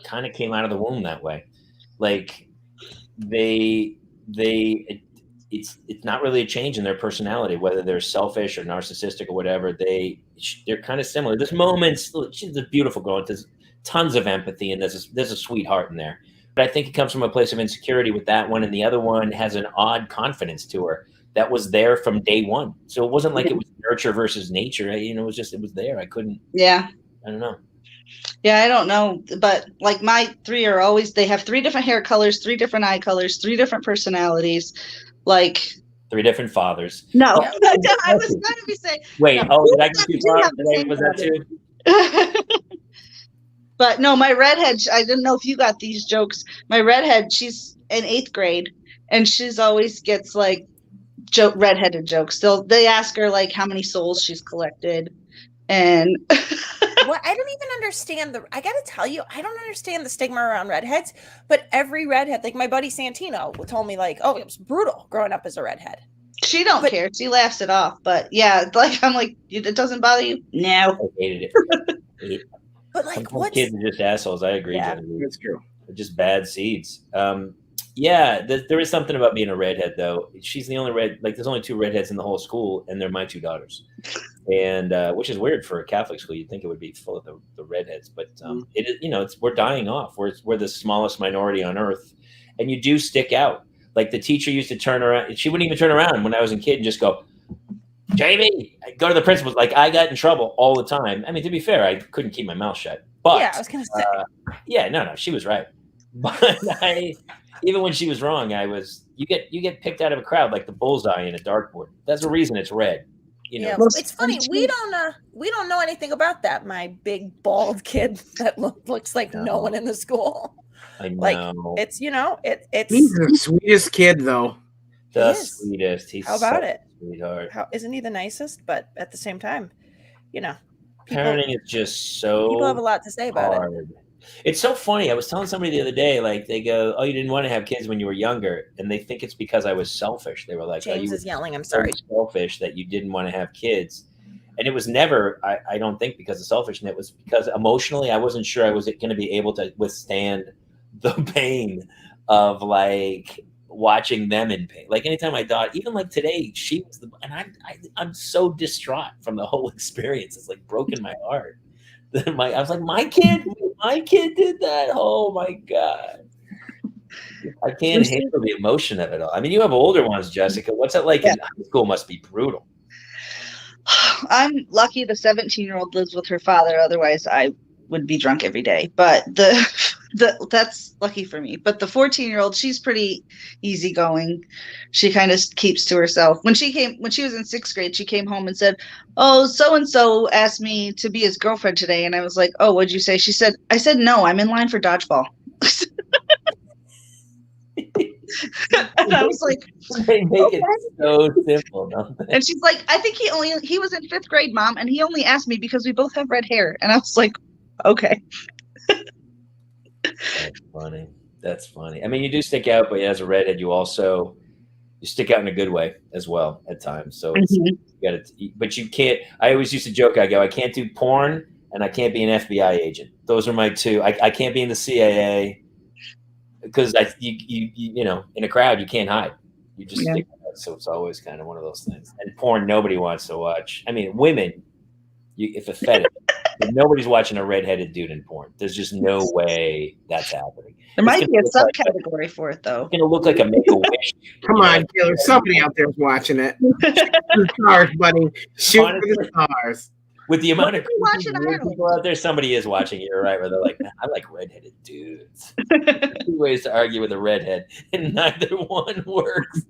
kind of came out of the womb that way. Like it's not really a change in their personality, whether they're selfish or narcissistic or whatever. They're kind of similar. There's moments, she's a beautiful girl. There's tons of empathy and there's a sweetheart in there. But I think it comes from a place of insecurity with that one. And the other one has an odd confidence to her that was there from day one. So it wasn't like it was nurture versus nature. It was there. I couldn't. Yeah. I don't know. Yeah, I don't know. But like my 3 are always, they have 3 different hair colors, 3 different eye colors, 3 different personalities. Like 3 different fathers. No, I was going to be saying. Wait, no, did I get too far? Was that too? But no, my redhead, I didn't know if you got these jokes. My redhead, she's in 8th grade, and she's always gets like redheaded jokes. They ask her like how many souls she's collected, and well, I don't even understand I gotta tell you, I don't understand the stigma around redheads. But every redhead, like my buddy Santino told me, like, oh, it was brutal growing up as a redhead. She don't care. She laughs it off. But yeah, like I'm like, it doesn't bother you? No. I hated it. But like, some kids are just assholes. I agree. Yeah, that's true. They're just bad seeds. There is something about being a redhead, though. She's the only there's only 2 redheads in the whole school, and they're my 2 daughters. And which is weird for a Catholic school. You'd think it would be full of the redheads, but it is. We're dying off. We're the smallest minority on earth, and you do stick out. Like the teacher used to turn around. She wouldn't even turn around when I was a kid and just go, Jamie, I'd go to the principal. Like I got in trouble all the time. I mean, to be fair, I couldn't keep my mouth shut. But yeah, I was gonna say. No, she was right. But even when she was wrong, you get picked out of a crowd like the bullseye in a dartboard. That's the reason it's red. Yeah, it's funny. We don't know anything about that. My big bald kid that looks like no one in the school. I know. Like it's it's. He's the sweetest kid, though. The sweetest. He's how about it? Sweetheart. Isn't he the nicest? But at the same time, parenting is just so. People have a lot to say about hard. It. It's so funny. I was telling somebody the other day, like they go, "Oh, you didn't want to have kids when you were younger," and they think it's because I was selfish. They were like, James is yelling. I'm sorry. Selfish that you didn't want to have kids, And it was never, I don't think, because of selfishness. It was because emotionally, I wasn't sure I was going to be able to withstand the pain of like watching them in pain. Like anytime I thought, even like today, she was I'm so distraught from the whole experience. It's like broken my heart. I was like, my kid did that. Oh my God. I can't handle the emotion of it all. I mean, you have older ones, Jessica. What's it like in high school? Must be brutal. I'm lucky the 17-year-old lives with her father. Otherwise, I would be drunk every day. But that's lucky for me. But the 14-year-old, she's pretty easygoing. She kind of keeps to herself. When she was in 6th grade, she came home and said, "Oh, so-and-so asked me to be his girlfriend today." And I was like, "Oh, what'd you say?" She said, "I said, no, I'm in line for dodgeball." And I was like, they make it so simple, don't they? And she's like, "I think he was in 5th grade, Mom, and he only asked me because we both have red hair." And I was like, okay. That's funny. I mean, you do stick out, but as a redhead, you stick out in a good way as well at times. So it's, you got to, but you can't. I always used to joke. I go, I can't do porn, and I can't be an FBI agent. Those are my two. I can't be in the CIA. Because you know, in a crowd you can't hide. You just stick out. So it's always kind of one of those things. And porn, nobody wants to watch. I mean, women, if a fetish, if nobody's watching a redheaded dude in porn. There's just no way that's happening. There might be a subcategory for it, though. It's gonna look like a Make-A-Wish. Come on, Taylor. Somebody out there's watching it. Shoot for the stars, buddy. Shoot for the stars. With the amount of people out there, somebody is watching it, right? Where they're like, "Man, I like redheaded dudes." Two ways to argue with a redhead, and neither one works.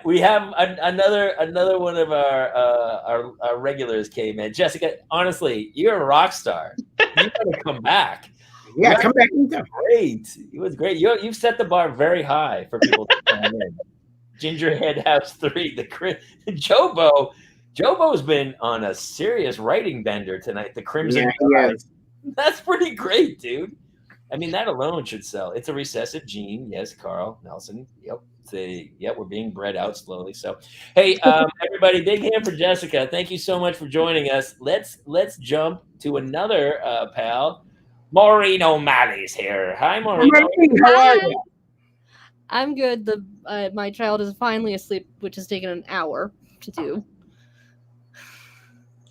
We have another one of our regulars came in. Jessica, honestly, you're a rock star. You gotta come back. Yeah, come back. Great. It was great. You've set the bar very high for people to come in. Gingerhead House 3, Jobo's been on a serious writing bender tonight. The Crimson Tide. That's pretty great, dude. I mean, that alone should sell. It's a recessive gene. Yes, Carl Nelson. Yep. We're being bred out slowly. So, hey, everybody, big hand for Jessica. Thank you so much for joining us. Let's jump to another pal. Maureen O'Malley's here. Hi, Maureen. How are you? I'm good. My child is finally asleep, which has taken an hour to do.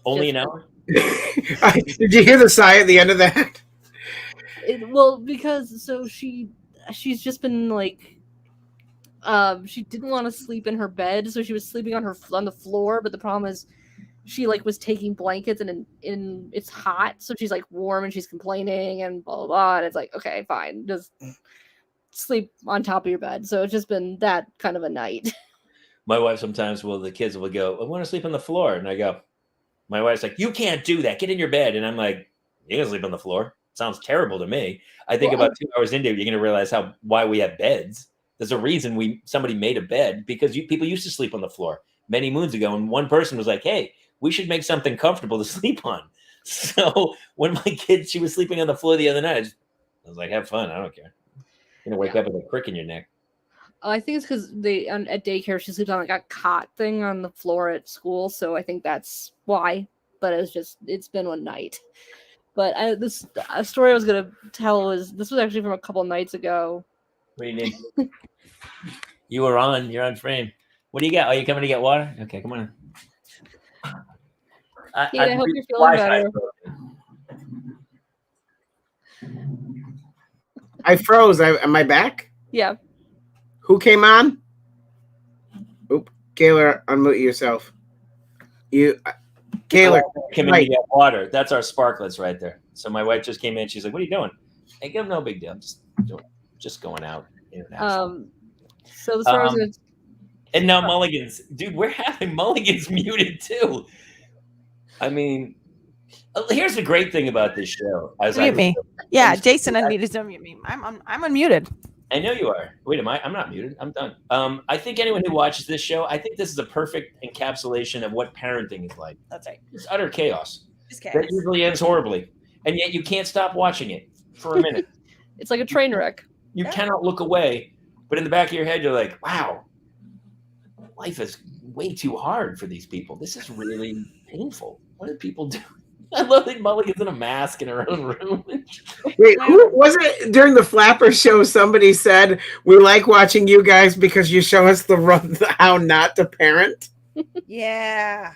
Only an hour? Did you hear the sigh at the end of that? Because she's just been like, she didn't want to sleep in her bed, so she was sleeping on the floor. But the problem is, she like was taking blankets and it's hot, so she's like warm and she's complaining and blah blah blah. And it's like, okay, fine, just sleep on top of your bed. So it's just been that kind of a night. My wife sometimes the kids will go, "I want to sleep on the floor," and I go. My wife's like, "You can't do that. Get in your bed." And I'm like, "You can sleep on the floor." Sounds terrible to me. I think about 2 hours into it, you're going to realize why we have beds. There's a reason somebody made a bed, because people used to sleep on the floor many moons ago. And one person was like, "Hey, we should make something comfortable to sleep on." So when my kid, she was sleeping on the floor the other night, I was like, "Have fun. I don't care. You're going to wake up with a crick in your neck." I think it's because at daycare she sleeps on like a cot thing on the floor at school, so I think that's why. But it's been one night. But a story I was gonna tell this was actually from a couple nights ago. What do you need? You're on frame. What do you got? Are you coming to get water? Okay, come on. I hope you're feeling better. I froze. Am I back? Yeah. Who came on? Oop, Kayla, unmute yourself. Kayla, came in to get water. That's our sparklets right there. So my wife just came in. She's like, "What are you doing?" I go, "No big deal. I'm just going out." So the story was gonna... And now Mulligan's, dude. We're having Mulligan's muted too. I mean, here's the great thing about this show. Mute me. Yeah, Jason unmuted. Don't mute me. I'm unmuted. I know you are. Wait, I'm not muted. I'm done. I think anyone who watches this show, I think this is a perfect encapsulation of what parenting is like. That's right. It's utter chaos. It's chaos. That usually ends horribly. And yet you can't stop watching it for a minute. It's like a train wreck. You cannot look away. But in the back of your head, you're like, wow, life is way too hard for these people. This is really painful. What do people do? I love that Molly gets in a mask in her own room. Wait, who was it during the Flapper show? Somebody said, we like watching you guys because you show us how not to parent. Yeah.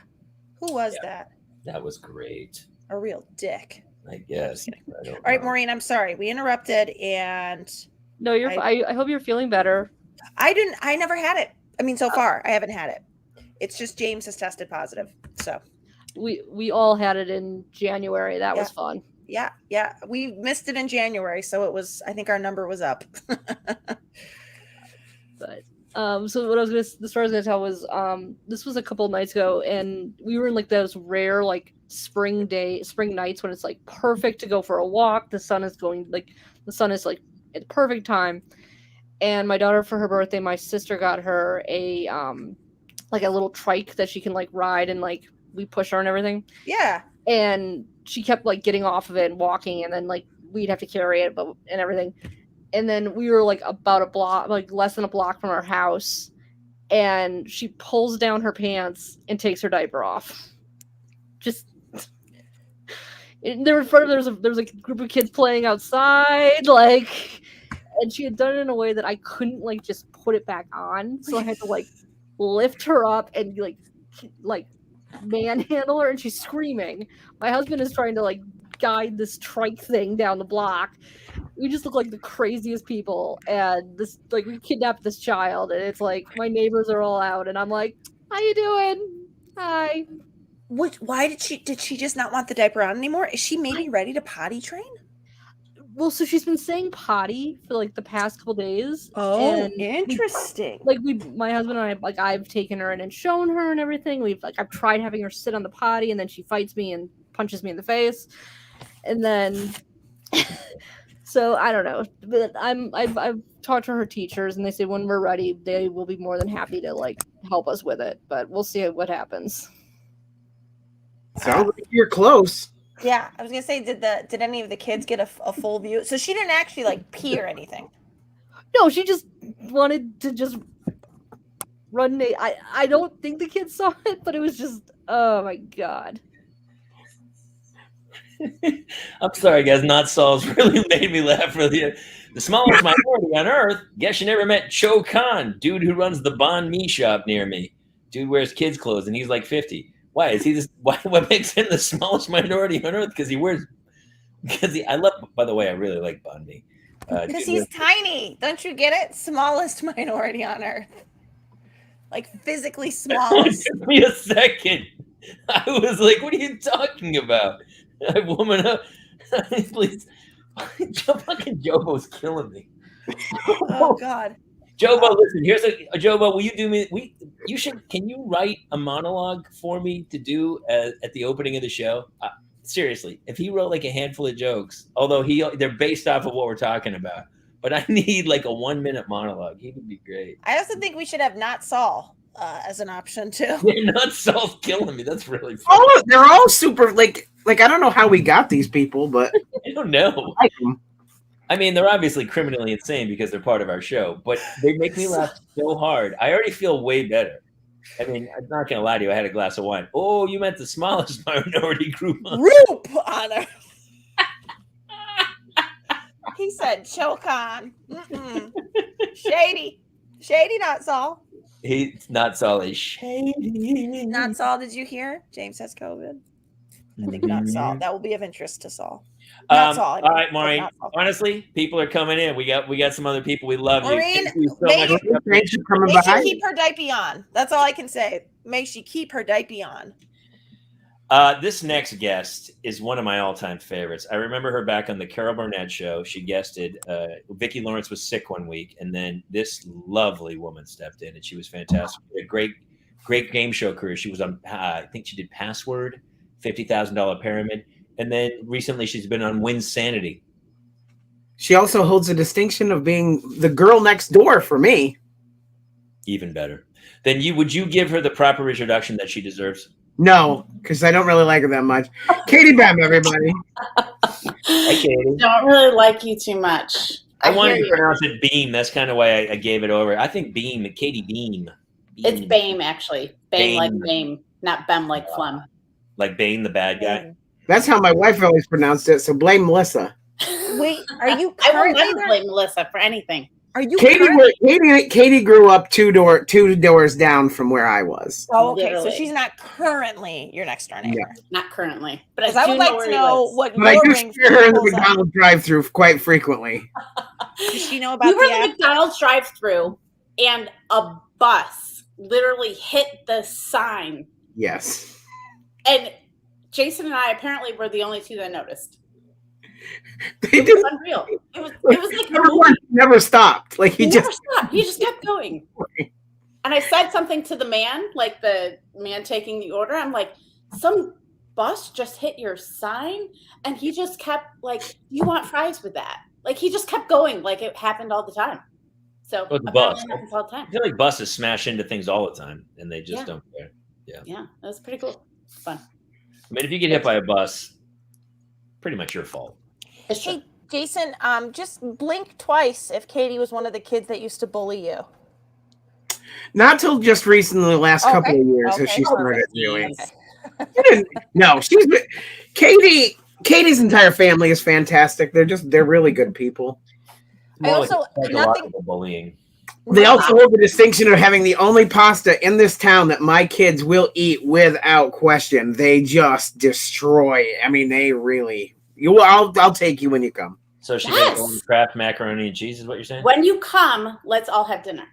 Who was that? That was great. A real dick. I guess. All right, Maureen, I'm sorry. We interrupted and... No, I hope you're feeling better. I never had it. I mean, so far, I haven't had it. It's just James has tested positive, so... We all had it in January. That was fun. Yeah. We missed it in January, so it was. I think our number was up. But so the story I was gonna tell was this was a couple of nights ago, and we were in like those rare like spring nights when it's like perfect to go for a walk. The sun is like at the perfect time. And my daughter, for her birthday, my sister got her a like a little trike that she can like ride and like. We push her and everything. Yeah. And she kept like getting off of it and walking, and then like we'd have to carry it and everything. And then we were like about a block, like less than a block from our house, and she pulls down her pants and takes her diaper off. Just there in front of there was like a group of kids playing outside, like, and she had done it in a way that I couldn't like just put it back on, so I had to like lift her up and like manhandle her, and she's screaming. My husband is trying to like guide this trike thing down the block. We just look like the craziest people, and this like we kidnapped this child, and it's like my neighbors are all out, and I'm like, how you doing? Hi. Why did she just not want the diaper on anymore? Is she maybe ready to potty train? Well, so she's been saying potty for like the past couple days. Oh, interesting. My husband and I, like, I've taken her in and shown her and everything. I've tried having her sit on the potty, and then she fights me and punches me in the face, and then so I don't know. But I've talked to her teachers, and they say when we're ready, they will be more than happy to like help us with it. But we'll see what happens. Sounds like you're close. Yeah, I was gonna say, did any of the kids get a full view? So she didn't actually like pee or anything. No, she just wanted to just run. I don't think the kids saw it, but it was just, oh my god. I'm sorry, guys. Not Saul's really made me laugh. The smallest minority on earth. Guess you never met Cho Khan, dude who runs the Banh Mi shop near me. Dude wears kids' clothes, and he's like 50. Why is he this? What makes him the smallest minority on earth? I love. By the way, I really like Banh Mi. Because he's tiny. Don't you get it? Smallest minority on earth. Like physically smallest. Give me a second. I was like, what are you talking about? Woman up. Please. Fucking Jobo's killing me. Oh God. Jobo, listen, here's Jobo, will you do me can you write a monologue for me to do at the opening of the show? Seriously, if he wrote like a handful of jokes, although they're based off of what we're talking about, but I need like a 1-minute monologue. He would be great. I also think we should have Not Saul as an option too. Yeah, Not Saul's killing me. That's really funny. They're all super like I don't know how we got these people, but I don't know. I like them. I mean, they're obviously criminally insane because they're part of our show, but they make me laugh so hard. I already feel way better. I mean, I'm not going to lie to you. I had a glass of wine. Oh, you meant the smallest minority group on earth. He said, Chokan. Shady. Shady, Not Saul. Not Saul is shady. Not Saul, did you hear? James has COVID. I think Not Saul. That will be of interest to Saul. Not Saul. All right, Maureen. Honestly, people are coming in. We got some other people. We love Maureen, you. Thank you so much. Thanks for coming by. by. She keep her diaper on. That's all I can say. Make she keep her diaper on. This next guest is one of my all-time favorites. I remember her back on the Carol Burnett show. She guested. Vicki Lawrence was sick one week, and then this lovely woman stepped in, and she was fantastic. A great game show career. She was on. I think she did Password, $50,000 Pyramid. And then recently she's been on Winsanity. She also holds the distinction of being the girl next door for me. Even better. Then would you give her the proper introduction that she deserves? No, because I don't really like her that much. Katie Bam, everybody. Hi, Katie. Don't really like you too much. I wanted to pronounce it Beam. That's kind of why I gave it over. I think Beam, Katie Beam. It's Bame, actually. Bang like Bame, not Bem like Flem. Like Bane, the bad guy. That's how my wife always pronounced it. So blame Melissa. Wait, are you I will currently never there? blame Melissa for anything. Are you Katie grew up two doors down from where I was. Oh, okay. Literally. So she's not currently your next door neighbor. Not currently, but Because I would like to know what But I your do ring see her in the pulls up. McDonald's drive-through quite frequently. Does she know about We were the in the app? McDonald's drive-through, and a bus literally hit the sign, Yes. and Jason and I apparently were the only two that noticed. They It did. was unreal. It was like a movie. Everyone never stopped. Like He never stopped. He just kept going. And I said something to the man, like the man taking the order. I'm like, some bus just hit your sign, and he just kept like, you want fries with that? Like he just kept going, like it happened all the time. So Oh, the bus. it happens all the time. I feel like buses smash into things all the time, and they just Yeah. don't care. Yeah, that was pretty cool. Fun. I mean, if you get hit by a bus, pretty much your fault. It's true. Hey, Jason, just blink twice if Katie was one of the kids that used to bully you. Not till just recently, the last couple of years, has she started doing. She didn't. No, she's been, Katie's entire family is fantastic. They're really good people. I also Psychological bullying. They also hold the distinction of having the only pasta in this town that my kids will eat without question. They just destroy it. I mean, they really. I'll take you when you come. So she makes own Kraft macaroni and cheese, is what you're saying? When you come, let's all have dinner.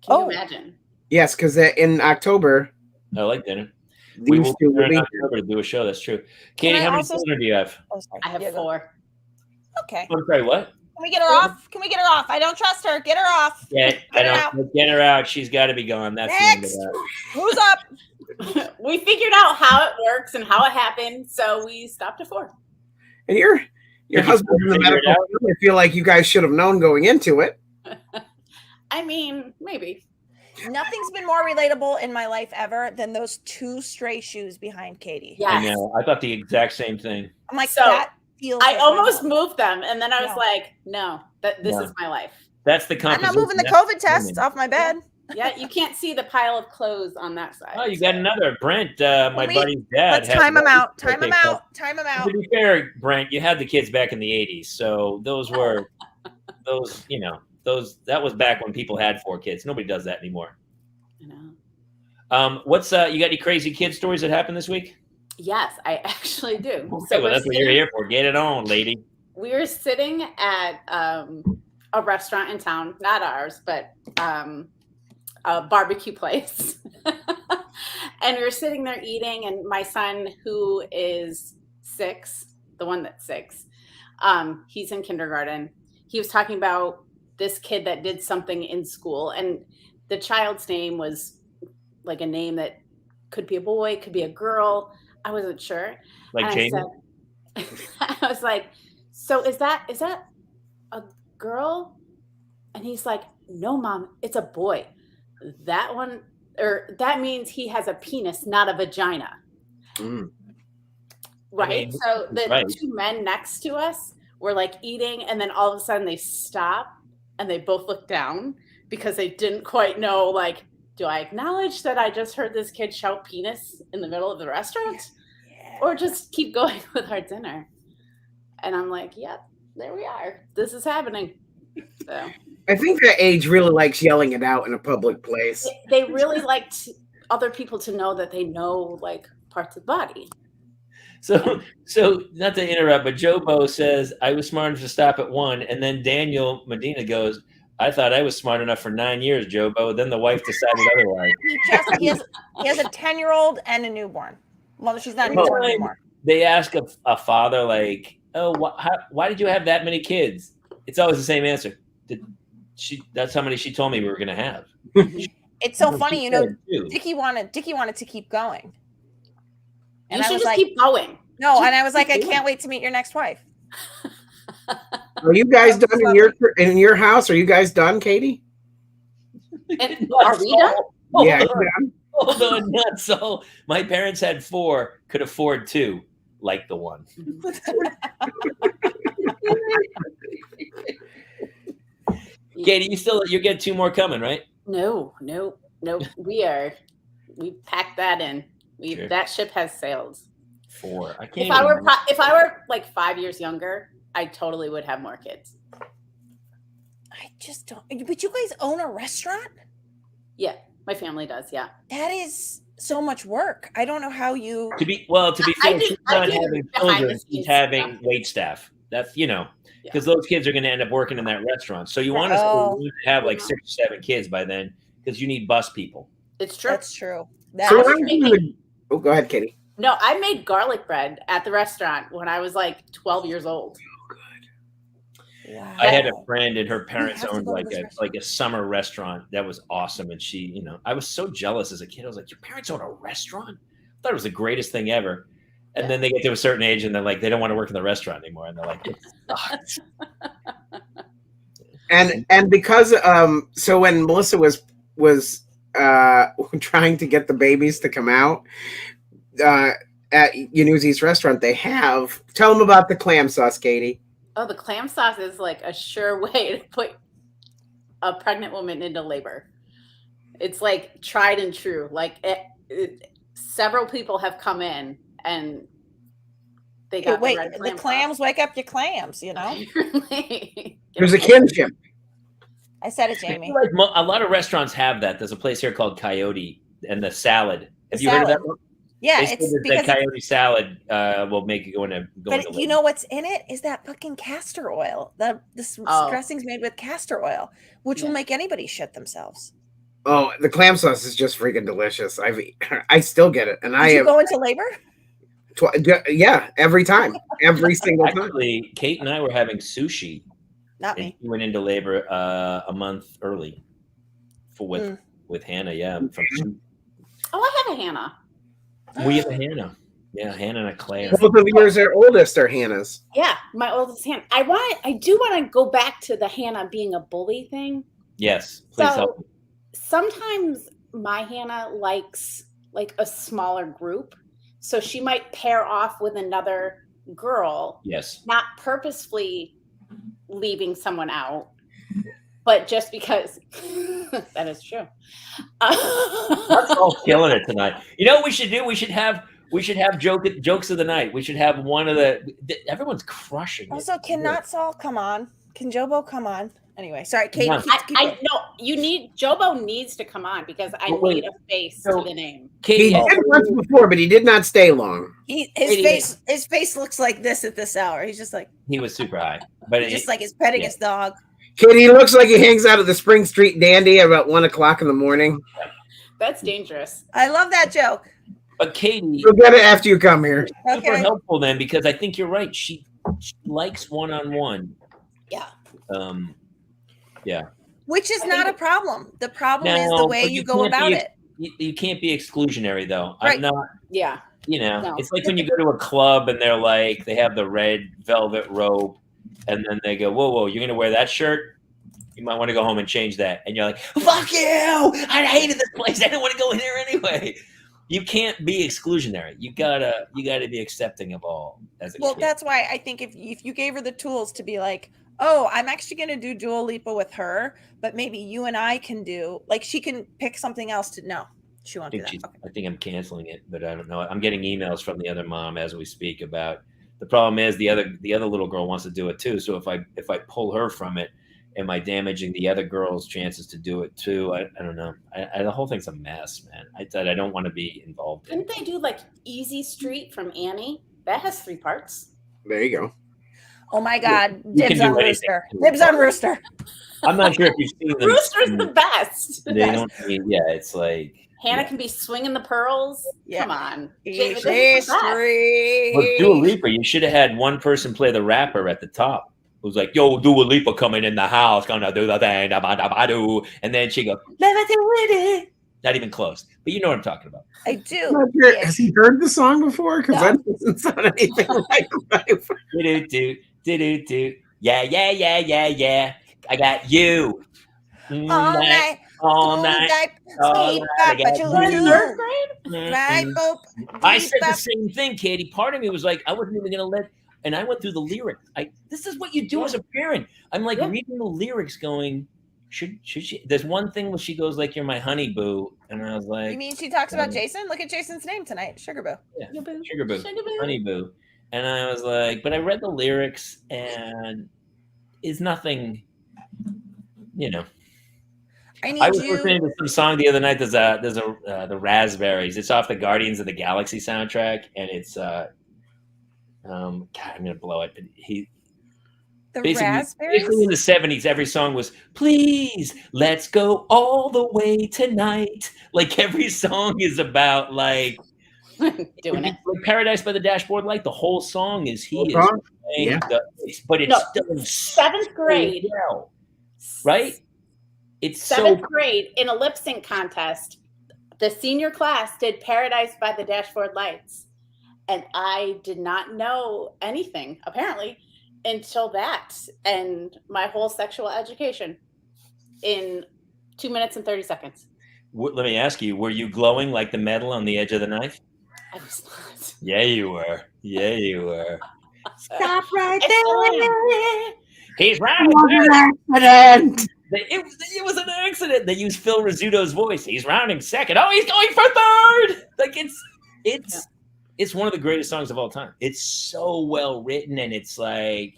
Can you imagine? Yes, because in October. I like dinner. We will be in October to do a show. That's true. Katie, how many children do you have? Oh, sorry. I have 4. Okay. I'm sorry, what? Can we get her off? Can we get her off? I don't trust her. Get her off. Get her out. She's got to be gone. That's Next. the end of that. Who's up? We figured out how it works and how it happened, so we stopped at 4. And your husband's in the medical field. I feel like you guys should have known going into it. I mean, maybe. Nothing's been more relatable in my life ever than those 2 stray shoes behind Katie. Yes. I know. I thought the exact same thing. I'm like, So, that feels I like almost my moved them, and then I was like, no, this is my life. That's the I'm composition. not moving the COVID test off my bed. Yeah, you can't see the pile of clothes on that side. Oh, you got another. Brent, my buddy's dad. Let's time him out. Time him out. Time him out. To be fair, Brent, you had the kids back in the 80s. So those were, that was back when people had 4 kids. Nobody does that anymore. You know. What's you got any crazy kid stories that happened this week? Yes, I actually do. Okay, So well, that's what you're here for. Get it on, lady. We were sitting at a restaurant in town, not ours, but a barbecue place. And we were sitting there eating, and my son, who is 6, the one that's 6, he's in kindergarten. He was talking about this kid that did something in school, and the child's name was like a name that could be a boy, could be a girl. I wasn't sure. Like Jamie? I was like, so is that a girl? And he's like, no, Mom, it's a boy. That means he has a penis, not a vagina. Mm. Right. I mean, so the right. 2 men next to us were like eating, and then all of a sudden they stop and they both look down because they didn't quite know, like, do I acknowledge that I just heard this kid shout penis in the middle of the restaurant? Yeah. Or just keep going with our dinner? And I'm like, yep, there we are. This is happening. So I think that age really likes yelling it out in a public place. they really like other people to know that they know, like, parts of the body. So not to interrupt, but Joe Bo says, I was smart enough to stop at 1. And then Daniel Medina goes, I thought I was smart enough for 9 years, Joe Bo. Then the wife decided otherwise. He has a 10-year-old and a newborn. Well, she's not a newborn anymore. They ask a father, like, oh, why did you have that many kids? It's always the same answer. That's how many she told me we were going to have. It's so funny, Dickie wanted to keep going. And you should just keep going. No, and I was like, I can't wait to meet your next wife. Are you guys done in your house? Are you guys done, Katie? Are we done? Yeah. Hold on, not so. My parents had 4, could afford 2, like the one. Katie, you get 2 more coming, right? No. We are we packed that in. Sure. That ship has sailed. 4. I can't. If I were like 5 years younger, I totally would have more kids. I just don't. But you guys own a restaurant? Yeah, my family does. Yeah, that is so much work. I don't know how you. To be fair, she's not having children; she's having wait staff. That's because those kids are going to end up working in that restaurant. So you want to have like 6 or 7 kids by then, because you need bus people. It's true. That's true. Oh, go ahead, Katie. No, I made garlic bread at the restaurant when I was like 12 years old. Wow. I had a friend and her parents owned like a summer restaurant that was awesome, and she, I was so jealous as a kid. I was like, "Your parents own a restaurant?" I thought it was the greatest thing ever. And then they get to a certain age, and they're like, they don't want to work in the restaurant anymore, and they're like, "It sucks." And because so when Melissa was trying to get the babies to come out at Yanuzi's restaurant, they have. Tell them about the clam sauce, Katie. Oh, the clam sauce is like a sure way to put a pregnant woman into labor. It's like tried and true. Like several people have come in and they got the clams wake up your clams, There's a kinship. I said it, Jamie. Like a lot of restaurants have that. There's a place here called Coyote, and the salad. Have you heard of that one? Yeah, it's because the coyote salad will make it go into. But you know what's in it is that fucking castor oil. This dressing's made with castor oil, which will make anybody shit themselves. Oh, the clam sauce is just freaking delicious. I still get it, and Did you go into labor? Yeah, every time, every single time. Actually, Kate and I were having sushi. Not me. She went into labor a month early with Hannah. Yeah, I have a Hannah. We have a Hannah. Yeah, Hannah and a Claire. Both of yours are oldest are Hannah's. Yeah, my oldest Hannah. I do want to go back to the Hannah being a bully thing. Yes, please help me. Sometimes my Hannah likes like a smaller group, so she might pair off with another girl. Yes. Not purposefully leaving someone out, but just because that is true. That's all killing it tonight. You know what we should do? We should have jokes of the night. We should have one of everyone's crushing. Also, cannot Saul come on? Can Jobo come on? Anyway, sorry, Kate. I know Jobo needs to come on because I need a face to the name. He did once before, but he did not stay long. His face looks like this at this hour. He's just like he was super high, but just like he's petting his dog. Kid, he looks like he hangs out at the Spring Street Dandy at about 1:00 in the morning. That's dangerous. I love that joke. But Katie, you'll get it after you come here. Super helpful then, because I think you're right. She likes one-on-one. Yeah. Yeah. Which is not a problem. The problem is the way you go about it. You can't be exclusionary, though. Right. I'm not. Yeah. It's like when you go to a club and they're like, they have the red velvet robe, and then they go, whoa, you're going to wear that shirt? You might want to go home and change that. And you're like, fuck you! I hated this place. I didn't want to go in there anyway. You can't be exclusionary. You gotta be accepting of all as a kid. That's why I think if you gave her the tools to be like, oh, I'm actually going to do Dua Lipa with her, but maybe you and I can do, like, she can pick something else to, no, she won't do that. Okay. I think I'm canceling it, but I don't know. I'm getting emails from the other mom as we speak about, the problem is the other little girl wants to do it too. So if I pull her from it, am I damaging the other girl's chances to do it too? I don't know. The whole thing's a mess, man. I don't want to be involved in it. Couldn't they do like Easy Street from Annie? That has 3 parts. There you go. Oh my God. Dibs on Rooster. Dibs on Rooster. I'm not sure if you've seen them. Rooster's the best. It's like Hannah can be swinging the pearls. Yeah. Come on. Easy Street. Well, Dua Lipa, you should have had one person play the rapper at the top. It was like, yo, Dua Lipa coming in the house, gonna do the thing, and then she goes, not even close. But you know what I'm talking about. I do. Has he heard the song before? Because that doesn't sound anything like life. Do. Yeah. I got you. All night. I said the same thing, Katie. Part of me was like, I wasn't even going to let, and I went through the lyrics. This is what you do as a parent. I'm like reading the lyrics going, should she? There's one thing where she goes like, "You're my honey boo," and I was like, You mean she talks about Jason? Look at Jason's name tonight, Sugar Boo. Yeah, Sugar Boo, Honey Boo, and I was like, but I read the lyrics and it's nothing, you know. I was listening to some song the other night. There's the Raspberries. It's off the Guardians of the Galaxy soundtrack, and it's God, I'm gonna blow it. Basically in the 70s, every song was "Please, let's go all the way tonight." Like every song is about like doing it. Like Paradise by the Dashboard Light. The whole song is he is playing but it's done 7th grade, well, right? It's 7th grade in a lip sync contest. The senior class did Paradise by the Dashboard Lights, and I did not know anything apparently until that, and my whole sexual education in 2 minutes and 30 seconds. Let me ask you, were you glowing like the metal on the edge of the knife? I was not. Yeah, you were. Yeah, you were. Stop right there. He's rounding accident. It was an accident. They used Phil Rizzuto's voice. He's rounding second. Oh, he's going for third. Like it's one of the greatest songs of all time. It's so well written, and it's like,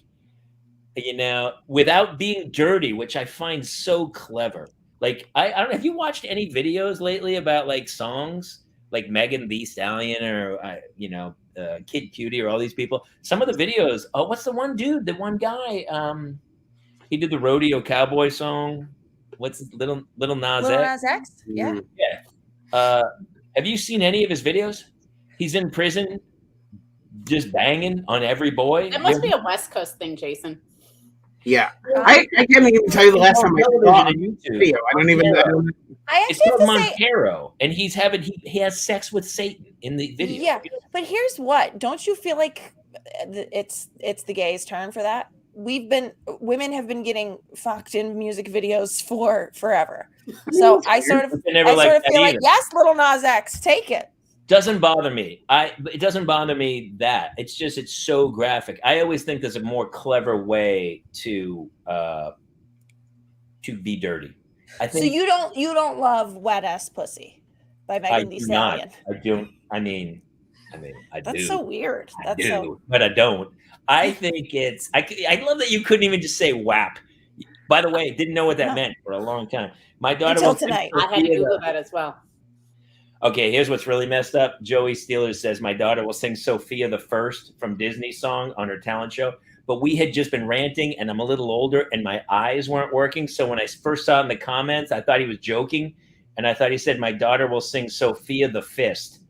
without being dirty, which I find so clever. Like I don't know. Have you watched any videos lately about like songs like Megan Thee Stallion or Kid Cutie or all these people? Some of the videos. Oh, what's the one dude? The one guy. He did the Rodeo Cowboy song. What's Little Nas X? Little Nas X? Yeah. Yeah. Have you seen any of his videos? He's in prison, just banging on every boy. That must be a West Coast thing, Jason. Yeah, I can't even tell you the last time I saw a video. I don't even know. It's called Montero, and he has sex with Satan in the video. Yeah, but here's what: don't you feel like it's the gays' turn for that? Women have been getting fucked in music videos for forever. So I sort of feel like, yes, Little Nas X, take it. Doesn't bother me. It doesn't bother me that it's so graphic. I always think there's a more clever way to be dirty. I think. So you don't love Wet Ass Pussy by Megan Thee Stallion? I don't. I mean, I do. That's so weird. But I don't. I think it's. I love that you couldn't even just say WAP. By the way, didn't know what that meant for a long time. My daughter until tonight. I had to Google that as well. Okay, here's what's really messed up. Joey Steelers says my daughter will sing Sophia the First from Disney's song on her talent show. But we had just been ranting, and I'm a little older, and my eyes weren't working. So when I first saw it in the comments, I thought he was joking, and I thought he said my daughter will sing Sophia the Fist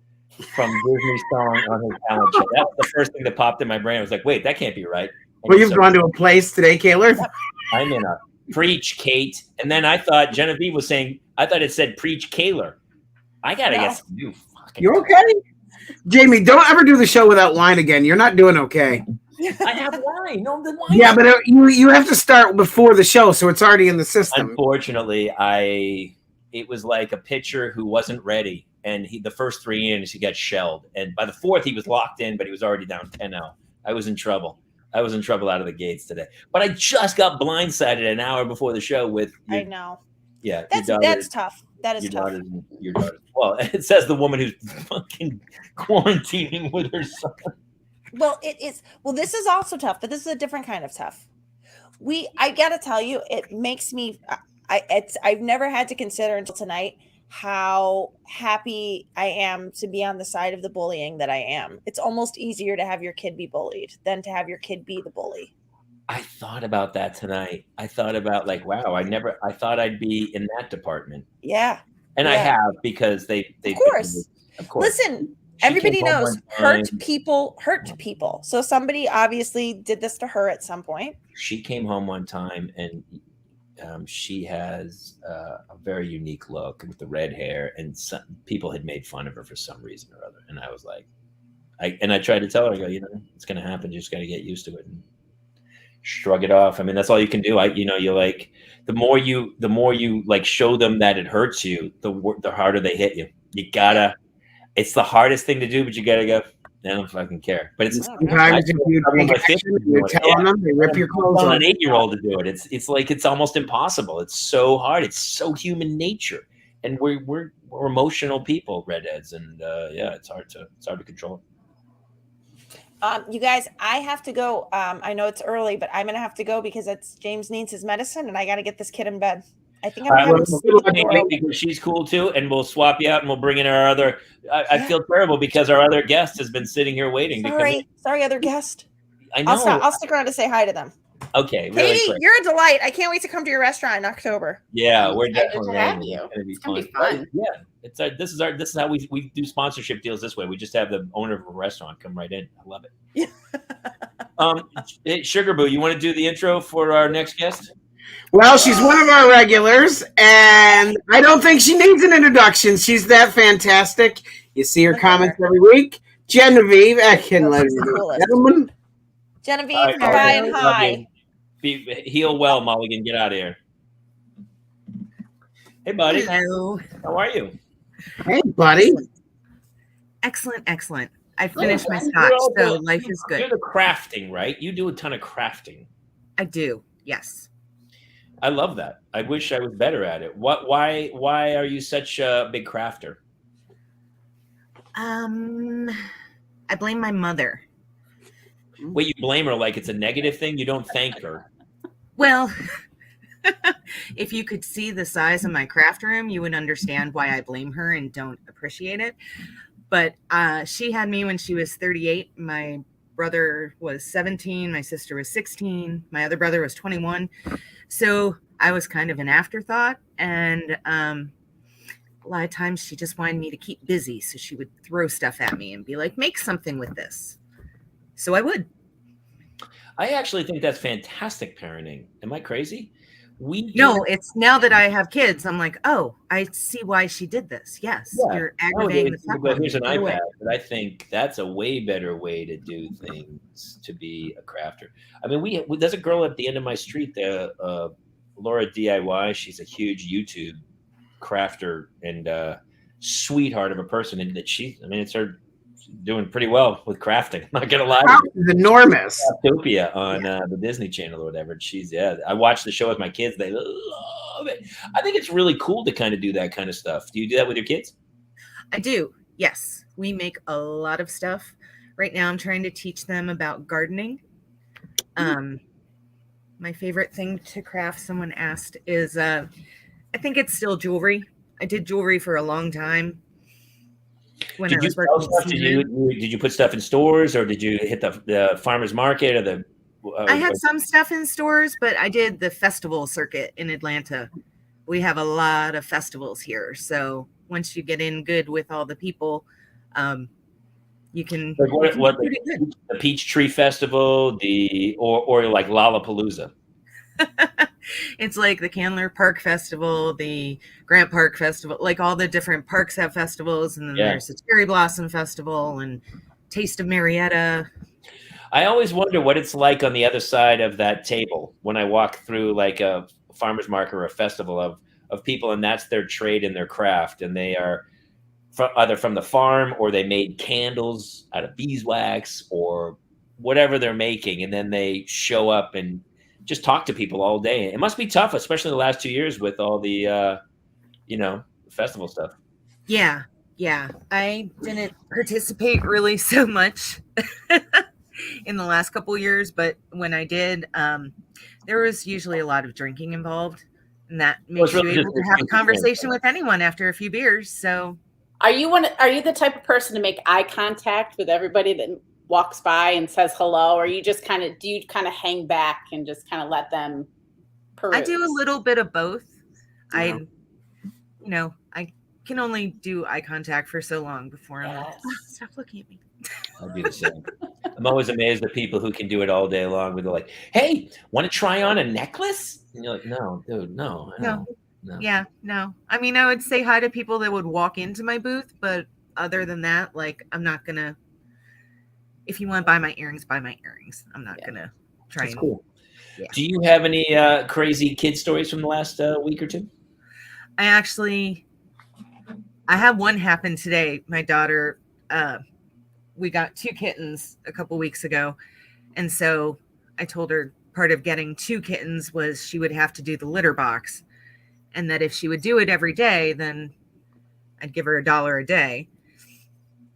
from Disney's song on her talent show. That was the first thing that popped in my brain. I was like, wait, that can't be right. And well, you've gone to a place today, Kaylor. I'm in a preach, Kate. And then I thought Genevieve was saying, I thought it said preach, Kaylor. I gotta get some new fucking. You're okay, Jamie. Don't ever do the show without wine again. You're not doing okay. I have wine. No, the wine. Yeah, but you have to start before the show, so it's already in the system. Unfortunately, it was like a pitcher who wasn't ready, and the first 3 innings he got shelled, and by the 4th he was locked in, but he was already down 10-0. I was in trouble. out of the gates today. But I just got blindsided an hour before the show with. I know. Yeah, that's tough. That is tough. Your daughter. Well, it says the woman who's fucking quarantining with her son. Well, it is. Well, this is also tough, but this is a different kind of tough. I gotta tell you, it makes me. I've never had to consider until tonight how happy I am to be on the side of the bullying that I am. It's almost easier to have your kid be bullied than to have your kid be the bully. I thought about that tonight. I thought about wow, I thought I'd be in that department. Yeah. And I have, because they of course. Listen, everybody knows hurt people. So somebody obviously did this to her at some point. She came home one time, and she has a very unique look with the red hair, and some people had made fun of her for some reason or other. And I was like, I tried to tell her, I go, it's going to happen. You just got to get used to it and shrug it off. I mean, that's all you can do. You like, the more you like show them that it hurts you, the harder they hit you. You gotta. It's the hardest thing to do, but you gotta go. They don't fucking care. But it's Sometimes if you take action, you're telling them, they rip your clothes off. An 8-year-old to do it. It's like it's almost impossible. It's so hard. It's so human nature, and we're emotional people, redheads, and yeah, it's hard to control. You guys, I have to go. I know it's early, but I'm gonna have to go because James needs his medicine, and I got to get this kid in bed. I think I'm gonna have because she's cool too, and we'll swap you out, and we'll bring in our other. I feel terrible because our other guest has been sitting here waiting. Sorry, other guest. I know. I'll stick around to say hi to them. Okay, Katie, really quick. you're a delight. I can't wait to come to your restaurant in October. Yeah, we're definitely to have you. It's gonna be fun. Yeah, this is how we do sponsorship deals this way. We just have the owner of a restaurant come right in. I love it. Hey, Sugar Boo, you want to do the intro for our next guest? Well, she's one of our regulars, and I don't think she needs an introduction. She's that fantastic. You see her comments every week. Genevieve, gentlemen. Genevieve, bye and hi. Heal well, Mulligan. Get out of here. Hey, buddy. Hello. How are you? Hey, buddy. Excellent. I finished my scotch, so life is good. You're the crafting, right? You do a ton of crafting. I do, yes. I love that. I wish I was better at it. Why are you such a big crafter? I blame my mother. Wait, you blame her like it's a negative thing? You don't thank her. Well, if you could see the size of my craft room, you would understand why I blame her and don't appreciate it. But she had me when she was 38. My brother was 17. My sister was 16. My other brother was 21. So I was kind of an afterthought. And a lot of times she just wanted me to keep busy. So she would throw stuff at me and be like, make something with this. So I would. I actually think that's fantastic parenting. Am I crazy? No, it's now that I have kids, I'm like, oh, I see why she did this. Yes, you're aggravating the fuck. But here's an iPad. But I think that's a way better way to do things, to be a crafter. I mean, there's a girl at the end of my street there, Laura DIY. She's a huge YouTube crafter and sweetheart of a person, and that it's her doing pretty well with crafting. I'm not gonna lie. It's enormous. Utopia on the Disney Channel or whatever. I watched the show with my kids. They love it. I think it's really cool to kind of do that kind of stuff. Do you do that with your kids? I do. Yes, we make a lot of stuff. Right now, I'm trying to teach them about gardening. My favorite thing to craft, someone asked, is I think it's still jewelry. I did jewelry for a long time. When did you put stuff in stores, or did you hit the farmer's market, or the? I had some stuff in stores, but I did the festival circuit in Atlanta. We have a lot of festivals here, so once you get in good with all the people, you can. Like the Peachtree Festival, or like Lollapalooza. It's like the Candler Park Festival, the Grant Park Festival, like all the different parks have festivals, and then there's the Cherry Blossom Festival and Taste of Marietta. I always wonder what it's like on the other side of that table when I walk through like a farmer's market or a festival of people, and that's their trade and their craft, and they are either from the farm, or they made candles out of beeswax or whatever they're making, and then they show up and just talk to people all day. It must be tough, especially the last 2 years with all the, festival stuff. Yeah. I didn't participate really so much in the last couple of years, but when I did, there was usually a lot of drinking involved, and that makes you able to have a conversation with anyone after a few beers. So, are you the type of person to make eye contact with everybody that walks by and says hello, or you just kind of hang back and just kind of let them peruse? I do a little bit of both. I can only do eye contact for so long before I'm like, stop looking at me. I'll do the same. I'm always amazed at people who can do it all day long. Where they're like, "Hey, want to try on a necklace?" And you're like, "No, dude, no." Yeah, no. I mean, I would say hi to people that would walk into my booth, but other than that, like, I'm not gonna. If you want to buy my earrings, buy my earrings. I'm not gonna try. That's cool. Yeah. Do you have any crazy kid stories from the last week or two? I have one happen today. My daughter we got 2 kittens a couple weeks ago. And so I told her part of getting 2 kittens was she would have to do the litter box. And that if she would do it every day, then I'd give her $1 a day.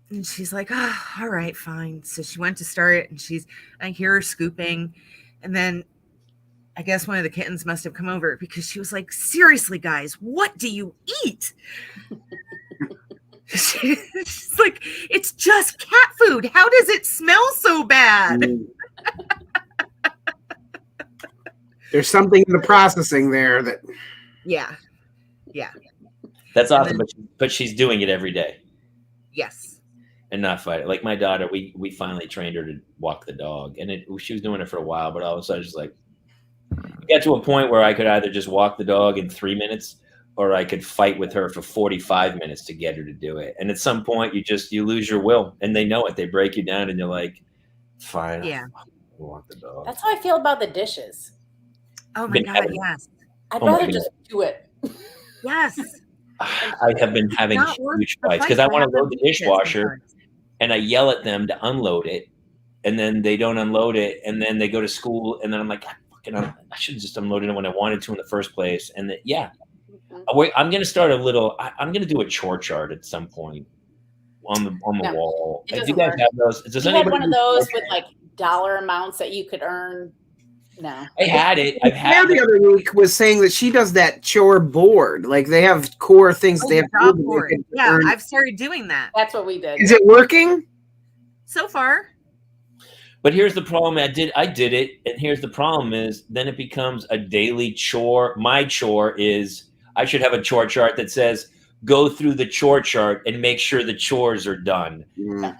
And she's like, oh, all right, fine. So she went to start it, and I hear her scooping. And then I guess one of the kittens must have come over because she was like, seriously, guys, what do you eat? She's like, it's just cat food. How does it smell so bad? There's something in the processing there that. Yeah. That's awesome, but she's doing it every day. Yes. And not fight it. Like my daughter, we finally trained her to walk the dog, and she was doing it for a while, but all of a sudden she's like, it got to a point where I could either just walk the dog in 3 minutes, or I could fight with her for 45 minutes to get her to do it. And at some point, you lose your will, and they know it. They break you down, and you're like, fine, yeah, walk the dog. That's how I feel about the dishes. Oh my God, yes. I'd rather just do it. Yes. I have been having huge fights because I want to load the dishwasher, and I yell at them to unload it, and then they don't unload it, and then they go to school, and then I'm like, I should have just unloaded it when I wanted to in the first place. And I'm going to start I'm going to do a chore chart at some point on the wall. Do you guys have those? Does you have one of those with like dollar amounts that you could earn? No. I had it. The other week was saying that she does that chore board. Like they have core things they have to do. Board. Yeah, I've started doing that. That's what we did. Is it working? So far. But here's the problem. I did it, and here's the problem is then it becomes a daily chore. My chore is I should have a chore chart that says go through the chore chart and make sure the chores are done. Mm.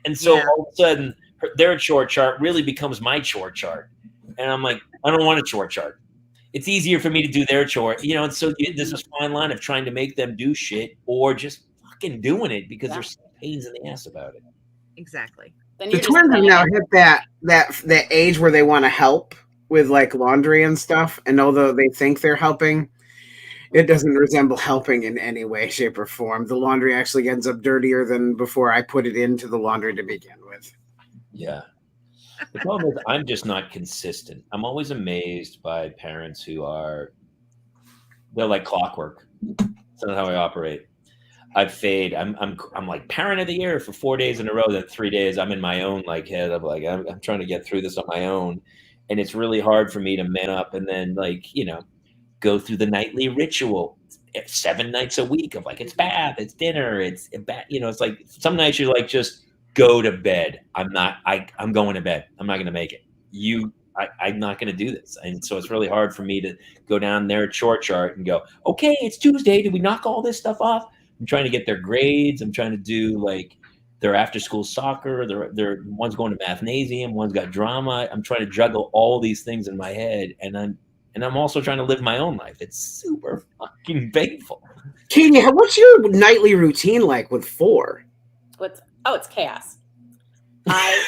And so all of a sudden their chore chart really becomes my chore chart. And I'm like, I don't want a chore chart. It's easier for me to do their chore, and so there's this fine line of trying to make them do shit or just fucking doing it because there's pains in the ass about it. Exactly. The twins have now hit that age where they want to help with like laundry and stuff. And although they think they're helping, it doesn't resemble helping in any way, shape, or form. The laundry actually ends up dirtier than before I put it into the laundry to begin with. Yeah. The problem is I'm just not consistent. I'm always amazed by parents who they're like clockwork. That's not how I operate. I fade. I'm like parent of the year for 4 days in a row. Then 3 days I'm in my own like head. I'm like I'm trying to get through this on my own, and it's really hard for me to man up and then go through the nightly ritual 7 nights a week of like it's bath, it's dinner, it's like some nights you're like just go to bed. I'm going to bed. I'm not going to make it. I'm not going to do this. And so it's really hard for me to go down their chore chart and go, okay, it's Tuesday. Did we knock all this stuff off? I'm trying to get their grades. I'm trying to do like their after school soccer. They're one's going to mathnasium. One's got drama. I'm trying to juggle all these things in my head. And I'm also trying to live my own life. It's super fucking painful. Katie, what's your nightly routine like with 4? It's chaos. I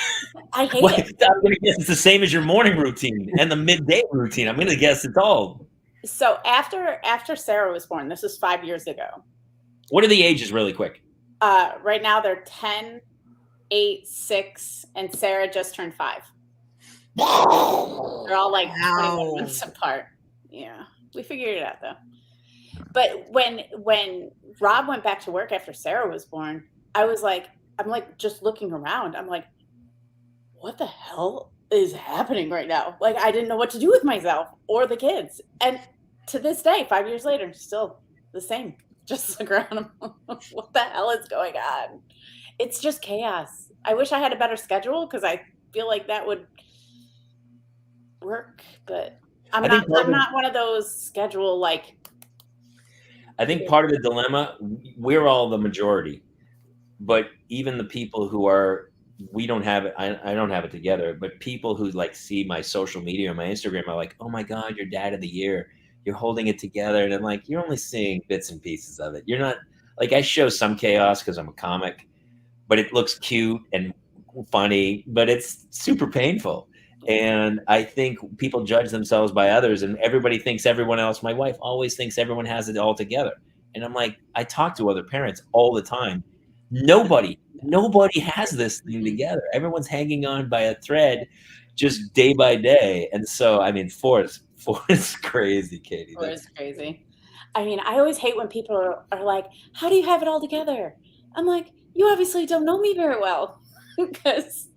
hate it. I'm going to guess it's the same as your morning routine and the midday routine. I'm going to guess it's all. So after Sarah was born, this was 5 years ago. What are the ages really quick? Right now they're 10, 8, 6, and Sarah just turned 5. They're all like 21 months apart. Yeah, we figured it out though. But when Rob went back to work after Sarah was born, I'm like just looking around. I'm like, what the hell is happening right now? Like I didn't know what to do with myself or the kids. And to this day, 5 years later, still the same. Just look around. What the hell is going on? It's just chaos. I wish I had a better schedule because I feel like that would work, but I'm not one of those schedule like. I think part of the dilemma, we're all the majority, but even the people who we don't have it. I don't have it together, but people who like see my social media or my Instagram are like, oh my God, you're dad of the year. You're holding it together. And I'm like, you're only seeing bits and pieces of it. You're not like, I show some chaos because I'm a comic, but it looks cute and funny, but it's super painful. And I think people judge themselves by others and everybody thinks everyone else. My wife always thinks everyone has it all together. And I'm like, I talk to other parents all the time. Nobody has this thing together. Everyone's hanging on by a thread just day by day. And so, I mean, four is crazy, Katie. Four is crazy. I mean, I always hate when people are like, how do you have it all together? I'm like, you obviously don't know me very well. Because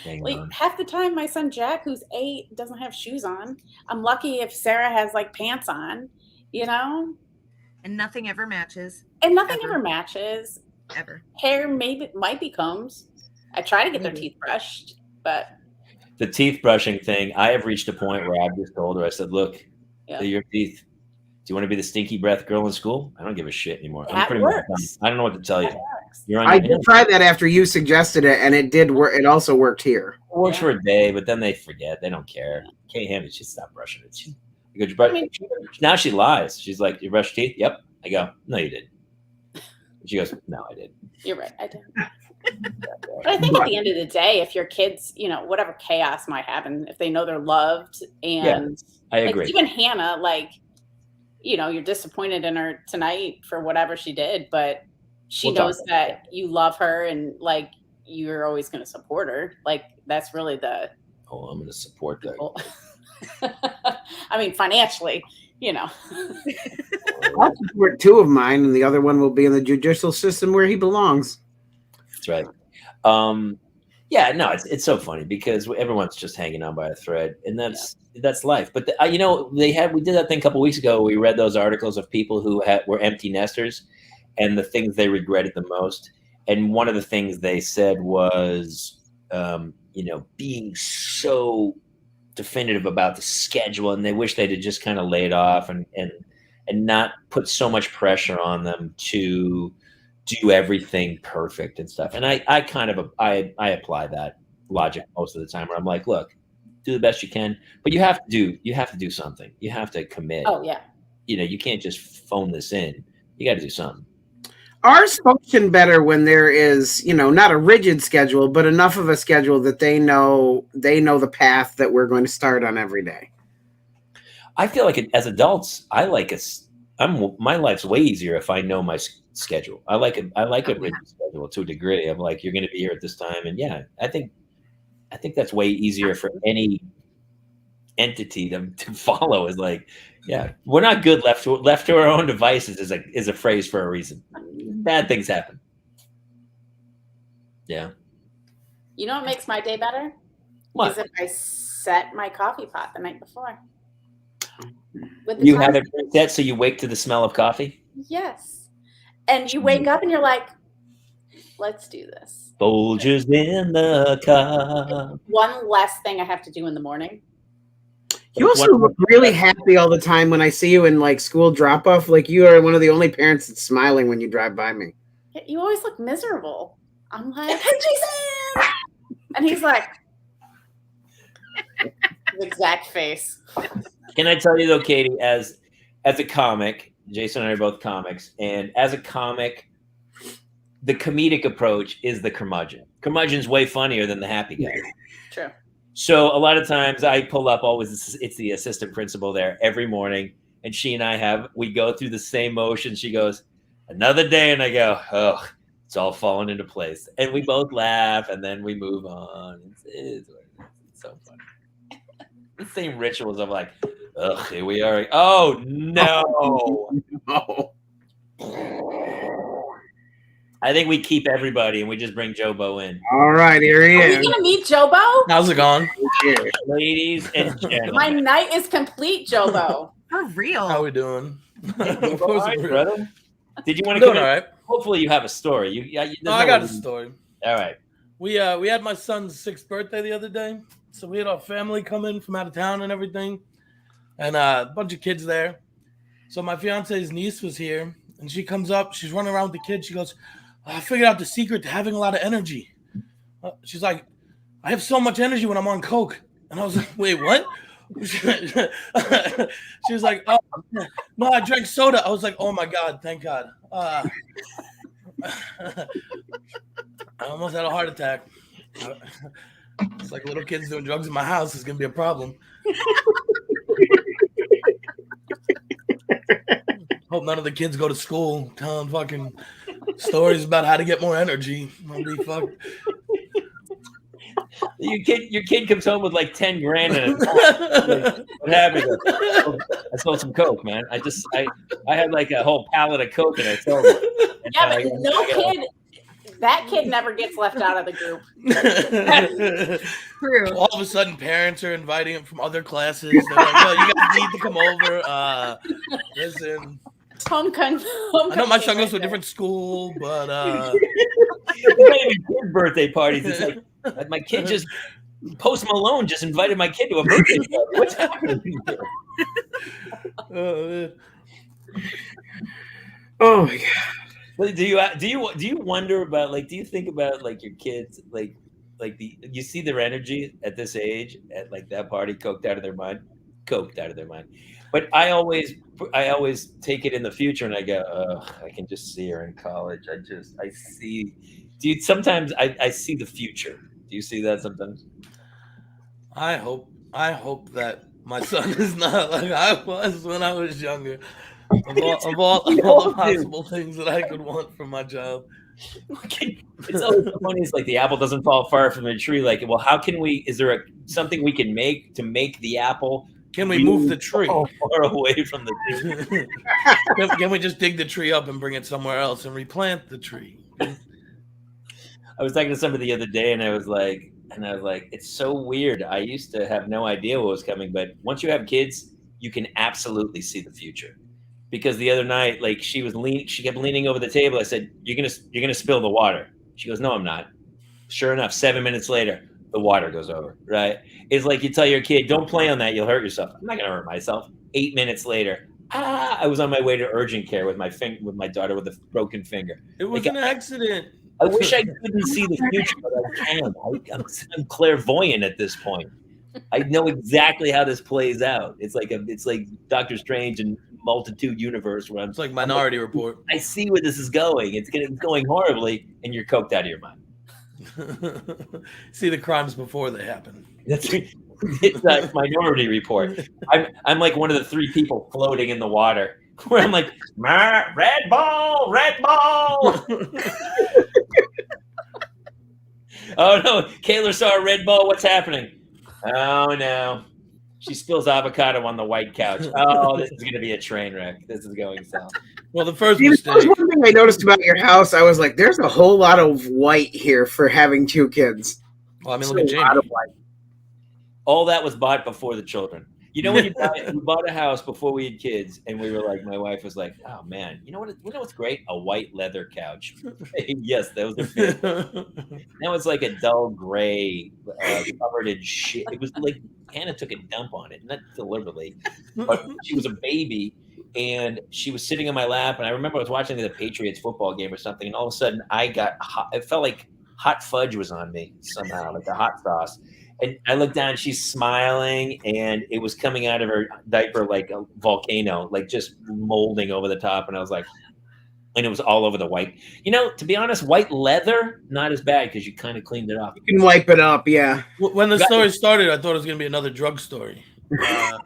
like half the time my son Jack, who's 8, doesn't have shoes on. I'm lucky if Sarah has like pants on, you know? And nothing ever matches. And nothing ever matches. Ever. Hair might be combs. I try to get their teeth brushed, but the teeth brushing thing, I have reached a point where I've just told her, I said, look, your teeth. Do you want to be the stinky breath girl in school? I don't give a shit anymore. That works. I don't know what to tell you. I did try that after you suggested it, and it did work. It also worked here. It works for a day, but then they forget. They don't care. Can't handle it. She stopped brushing it. Now she lies. She's like, you brush teeth? Yep. I go, no, you didn't. She goes, no, I did. You're right. I didn't. But I think at the end of the day, if your kids, you know, whatever chaos might happen, if they know they're loved, and I agree. Even Hannah, like, you know, you're disappointed in her tonight for whatever she did, but she knows that you love her and like you're always going to support her. Like that's really the. Oh, I'm going to support that. I mean, financially, you know. I'll support 2 of mine, and the other one will be in the judicial system where he belongs. That's right. Yeah, no, it's so funny because everyone's just hanging on by a thread, and that's life. But you know, we did that thing a couple weeks ago. We read those articles of people who were empty nesters, and the things they regretted the most. And one of the things they said was, you know, being so definitive about the schedule, and they wish they'd have just kind of laid off and not put so much pressure on them to do everything perfect and stuff. And I apply that logic most of the time where I'm like, look, do the best you can, but you have to do something. You have to commit. Oh yeah. You know, you can't just phone this in. You got to do something. Ours function better when there is, you know, not a rigid schedule, but enough of a schedule that they know the path that we're going to start on every day. I feel like as adults, my life's way easier if I know my schedule. I like a rigid schedule to a degree. I'm like, you're going to be here at this time, and I think that's way easier for any entity to follow. Is like, we're not good left to our own devices is a phrase for a reason. Bad things happen. Yeah. You know what makes my day better? What? Is if I set my coffee pot the night before. You have it set so you wake to the smell of coffee? Yes. And you wake up and you're like, let's do this. Folgers in the cup. One less thing I have to do in the morning. You also look really happy all the time when I see you in like school drop off. Like you are one of the only parents that's smiling when you drive by me. You always look miserable. I'm like, hey, Jason! And he's like, his exact face. Can I tell you though, Katie, as a comic, Jason and I are both comics, and as a comic, the comedic approach is the curmudgeon. Curmudgeon's way funnier than the happy guy. True. So a lot of times I pull up it's the assistant principal there every morning, and she and we go through the same motion. She goes, another day, and I go, oh, it's all falling into place. And we both laugh, and then we move on. It's so funny. The same rituals of like, ugh, here we are. Oh, no. No. I think we keep everybody and we just bring Jobo in. All right, here he is. Are we going to meet Jobo? How's it going? Ladies and gentlemen. My night is complete, Jobo. For real. How we doing? Of course, brother. Did you want to come in? All right. Hopefully you have a story. I got a story. All right. We had my son's 6th birthday the other day. So we had our family come in from out of town and everything. And a bunch of kids there. So my fiance's niece was here. And she comes up. She's running around with the kids. She goes, I figured out the secret to having a lot of energy. She's like, I have so much energy when I'm on Coke. And I was like, wait, what? She was like, oh, no, I drank soda. I was like, oh, my God, thank God. I almost had a heart attack. It's like little kids doing drugs in my house is going to be a problem. Hope none of the kids go to school telling fucking Stories about how to get more energy. I'll be fucked. Your kid comes home with like 10 grand in it. Like, what happened? I sold some coke, man. I had like a whole pallet of coke and I sold it. And yeah, but no kid. That kid never gets left out of the group. True. All of a sudden, parents are inviting him from other classes. They're like, "Yo, you guys need to come over." Listen, I know my son goes to a different school, but kid birthday parties. It's like my kid just Post Malone just invited my kid to a birthday party. What's happening here? Oh my god. Do you wonder about, like, do you think about like your kids, like you see their energy at this age at like that party, coked out of their mind. But I always take it in the future and I go, oh, I can just see her in college. I see. Sometimes I see the future. Do you see that sometimes? I hope that my son is not like I was when I was younger. Of all the possible things that I could want from my child. It's always so funny. It's like the apple doesn't fall far from the tree. Like, well, how can we? Is there something we can make to make the apple? Can we move the tree far away from the tree? Can we just dig the tree up and bring it somewhere else and replant the tree? I was talking to somebody the other day, and I was like, it's so weird. I used to have no idea what was coming, but once you have kids, you can absolutely see the future. Because the other night, like she kept leaning over the table. I said, "You're gonna spill the water." She goes, "No, I'm not." Sure enough, 7 minutes later, the water goes over. Right? It's like you tell your kid, "Don't play on that. You'll hurt yourself." I'm not gonna hurt myself. 8 minutes later, I was on my way to urgent care with my daughter with a broken finger. It was an accident. I wish I couldn't see the future, but I can. I'm clairvoyant at this point. I know exactly how this plays out. It's like Doctor Strange and Multitude Universe, where it's like Minority Report. I see where this is going. It's going horribly, and you're coked out of your mind. See the crimes before they happen. It's that Minority Report. I'm like one of the 3 people floating in the water, where I'm like, red ball. Oh no, Kayla saw a red ball. What's happening? Oh no. She spills avocado on the white couch. Oh, this is going to be a train wreck. This is going south. Well, the first mistake. That was one thing I noticed about your house. I was like, there's a whole lot of white here for having 2 kids. Well, I mean, look at Jamie. All that was bought before the children. You know, when we bought a house before we had kids, and we were like, my wife was like, "Oh man, you know what's great? A white leather couch." Yes, that was the now it's like a dull gray, covered in shit. It was like Hannah took a dump on it, not deliberately, but she was a baby, and she was sitting on my lap, and I remember I was watching the Patriots football game or something, and all of a sudden I got hot. It felt like hot fudge was on me somehow, like the hot sauce. And I looked down, she's smiling, and it was coming out of her diaper like a volcano, like just molding over the top. And I was like, and it was all over the white. You know, to be honest, white leather, not as bad because you kind of cleaned it off. You can wipe it up, yeah. When the story started, I thought it was going to be another drug story. While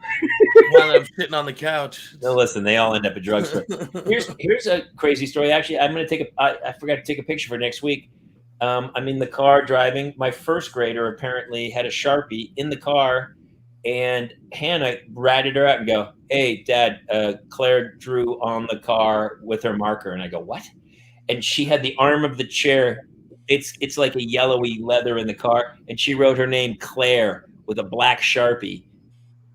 I'm sitting on the couch. No, listen, they all end up at drugstore. Here's a crazy story. Actually, I'm going to I forgot to take a picture for next week. I'm in the car driving. My first grader apparently had a Sharpie in the car, and Hannah ratted her out and go, "Hey, Dad, Claire drew on the car with her marker." And I go, "What?" And she had the arm of the chair. It's like a yellowy leather in the car, and she wrote her name Claire with a black Sharpie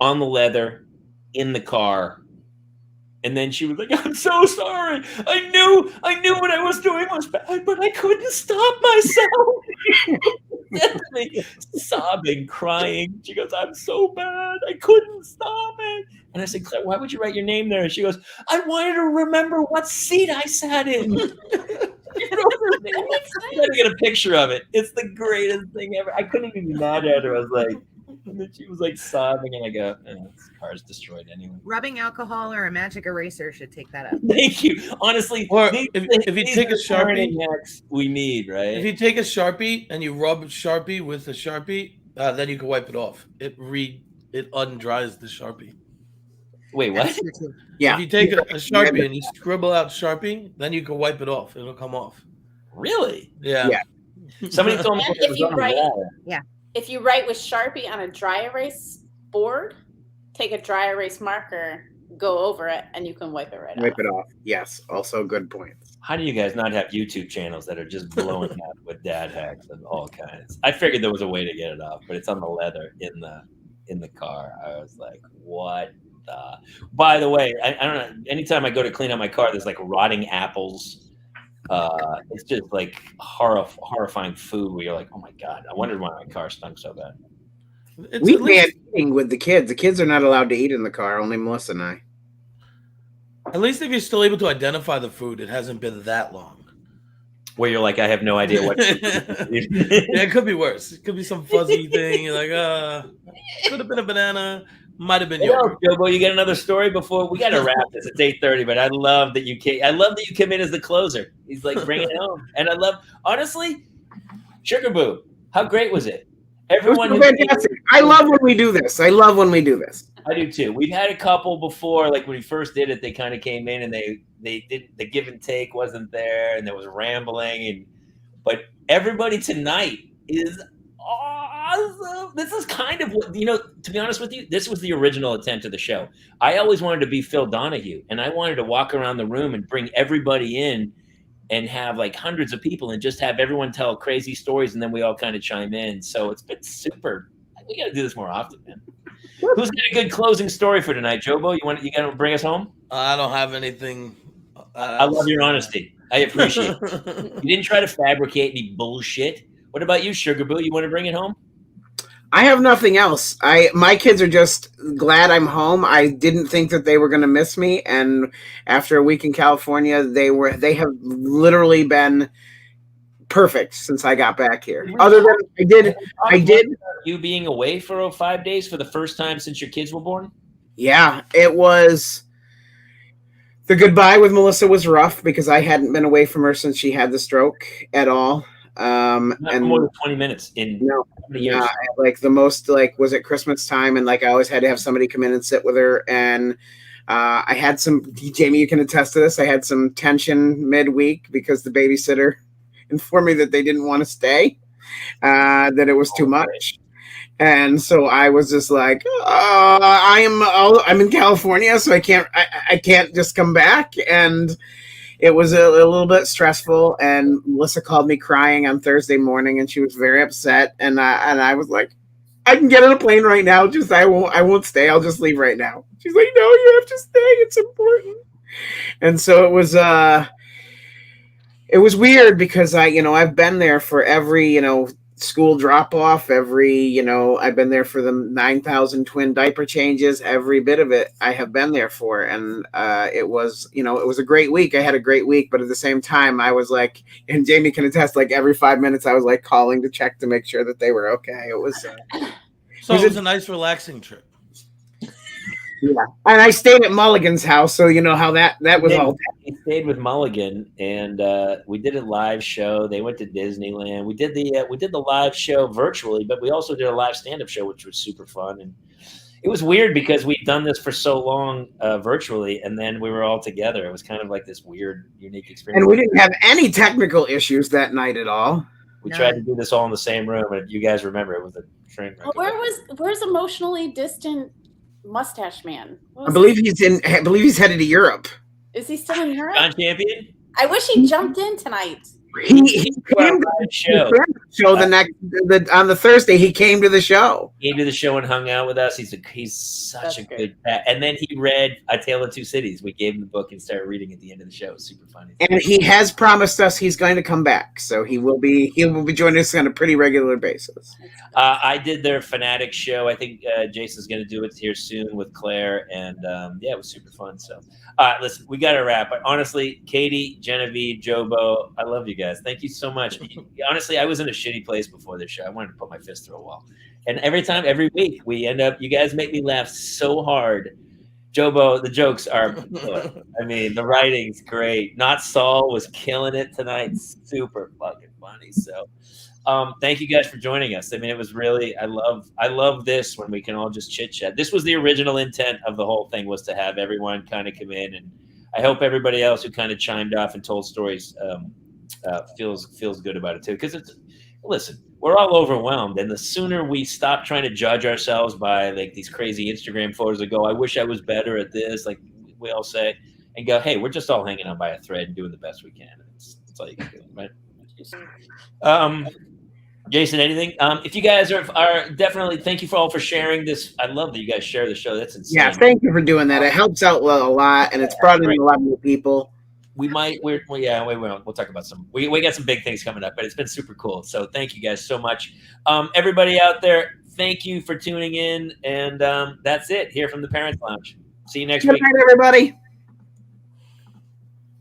on the leather in the car. And then she was like, "I'm so sorry. I knew what I was doing was bad, but I couldn't stop myself." Sobbing, crying. She goes, "I'm so bad. I couldn't stop it." And I said, "Claire, why would you write your name there?" And she goes, "I wanted to remember what seat I sat in." I gotta get a picture of it. It's the greatest thing ever. I couldn't even be mad at her. I was like, and then she was like sobbing, and I go, "This car's destroyed anyway." Rubbing alcohol or a magic eraser should take that out. Thank you. Honestly, or if you take a Sharpie, we need, right? If you take a Sharpie and you rub Sharpie with a Sharpie, then you can wipe it off. It undries the Sharpie. Wait, what? Yeah. If you take a Sharpie and you scribble out Sharpie, then you can wipe it off. It'll come off. Really? Yeah. Somebody told me And it was on the wall. if you write with Sharpie on a dry erase board, take a dry erase marker, go over it, and you can wipe it right off. Wipe it off. Yes. Also good point. How do you guys not have YouTube channels that are just blowing up with dad hacks and all kinds? I figured there was a way to get it off, but it's on the leather in the car. I was like, what the? By the way, I don't know. Anytime I go to clean out my car, there's like rotting apples. It's just like horrifying food where you're like, oh my God, I wondered why my car stunk so bad. We banned eating with the kids. The kids are not allowed to eat in the car, only Melissa and I. At least if you're still able to identify the food, it hasn't been that long. Where you're like, I have no idea what. Yeah, it could be worse. It could be some fuzzy thing. You're like, could have been a banana. Might have been yogurt. Jobo, you get another story before we got to wrap this. It's 8:30, but I love that you came. I love that you come in as the closer. He's like, bring it home, and I love, honestly, Sugar Boo. How great was it? Everyone, it was fantastic. I love when we do this. I love when we do this. I do too. We've had a couple before, like when we first did it, they kind of came in and they did the give and take wasn't there, and there was rambling, but everybody tonight is awesome. This is kind of what, to be honest with you, this was the original intent of the show. I always wanted to be Phil Donahue, and I wanted to walk around the room and bring everybody in and have like hundreds of people and just have everyone tell crazy stories, and then we all kind of chime in. So it's been super. We got to do this more often, man. Who's got a good closing story for tonight, Jobo? You got to bring us home? I don't have anything. I love your honesty. I appreciate it. You didn't try to fabricate any bullshit. What about you, Sugar Boo? You want to bring it home? I have nothing else. My kids are just glad I'm home. I didn't think that they were going to miss me, and after a week in California, they have literally been perfect since I got back here. Other than I did you being away for 5 days for the first time since your kids were born. Yeah, it was. The goodbye with Melissa was rough because I hadn't been away from her since she had the stroke at all. Not and more than 20 minutes in years. Like the most was at Christmas time, and like I always had to have somebody come in and sit with her. And I had Jamie, you can attest to this. I had some tension midweek because the babysitter informed me that they didn't want to stay, that it was too much. And so I was just like, I'm in California, so I can't just come back. And it was a little bit stressful. And Melissa called me crying on Thursday morning, and she was very upset. And I was like, I can get on a plane right now. Just I won't stay. I'll just leave right now. She's like, no, you have to stay. It's important. And so it was weird because I've been there for every, school drop off, every, I've been there for the 9,000 twin diaper changes, every bit of it I have been there for. And it was a great week. I had a great week, but at the same time I was like, and Jamie can attest, like every 5 minutes I was like calling to check to make sure that they were okay. It was it was a nice relaxing trip. Yeah, and I stayed at Mulligan's house, so you know how that was all. He stayed with Mulligan, and we did a live show. They went to Disneyland. We did the live show virtually, but we also did a live stand-up show, which was super fun. And it was weird because we'd done this for so long virtually, and then we were all together. It was kind of like this weird, unique experience. And we didn't have any technical issues that night at all. We tried to do this all in the same room, and you guys remember it was a train wreck. Where's emotionally distant mustache man? I believe he's headed to Europe. Is he still in Europe? John Champion? I wish he jumped in tonight. He came to the show on the Thursday. He came to the show. Came to the show and hung out with us. He's such a good cat. And then he read A Tale of Two Cities. We gave him the book and started reading at the end of the show. It was super funny. And he has promised us he's going to come back, so he will be joining us on a pretty regular basis. I did their Fanatic show. I think Jason's going to do it here soon with Claire, and it was super fun. So, listen, we got to wrap. But honestly, Katie, Genevieve, Jobo, I love you guys. Thank you so much. Honestly, I was in a shitty place before this show. I wanted to put my fist through a wall. And every week, we end up, you guys make me laugh so hard. Jobo, the jokes are good. I mean, the writing's great. Not Saul was killing it tonight. Super fucking funny. So, Thank you guys for joining us. I mean, it was really, I love this when we can all just chit chat. This was the original intent of the whole thing, was to have everyone kind of come in, and I hope everybody else who kind of chimed off and told stories feels good about it too. Because listen, we're all overwhelmed, and the sooner we stop trying to judge ourselves by like these crazy Instagram photos that go, I wish I was better at this, like we all say, and go, hey, we're just all hanging on by a thread and doing the best we can. It's all you can do, right? Jason, anything? If you guys are definitely, thank you all for sharing this. I love that you guys share the show. That's insane. Yeah, thank you for doing that. It helps out a lot, and it's brought in a lot of new people. We'll talk about we got some big things coming up, but it's been super cool. So thank you guys so much. Everybody out there, thank you for tuning in, and that's it here from the Parents Lounge. See you next week. Good night, everybody.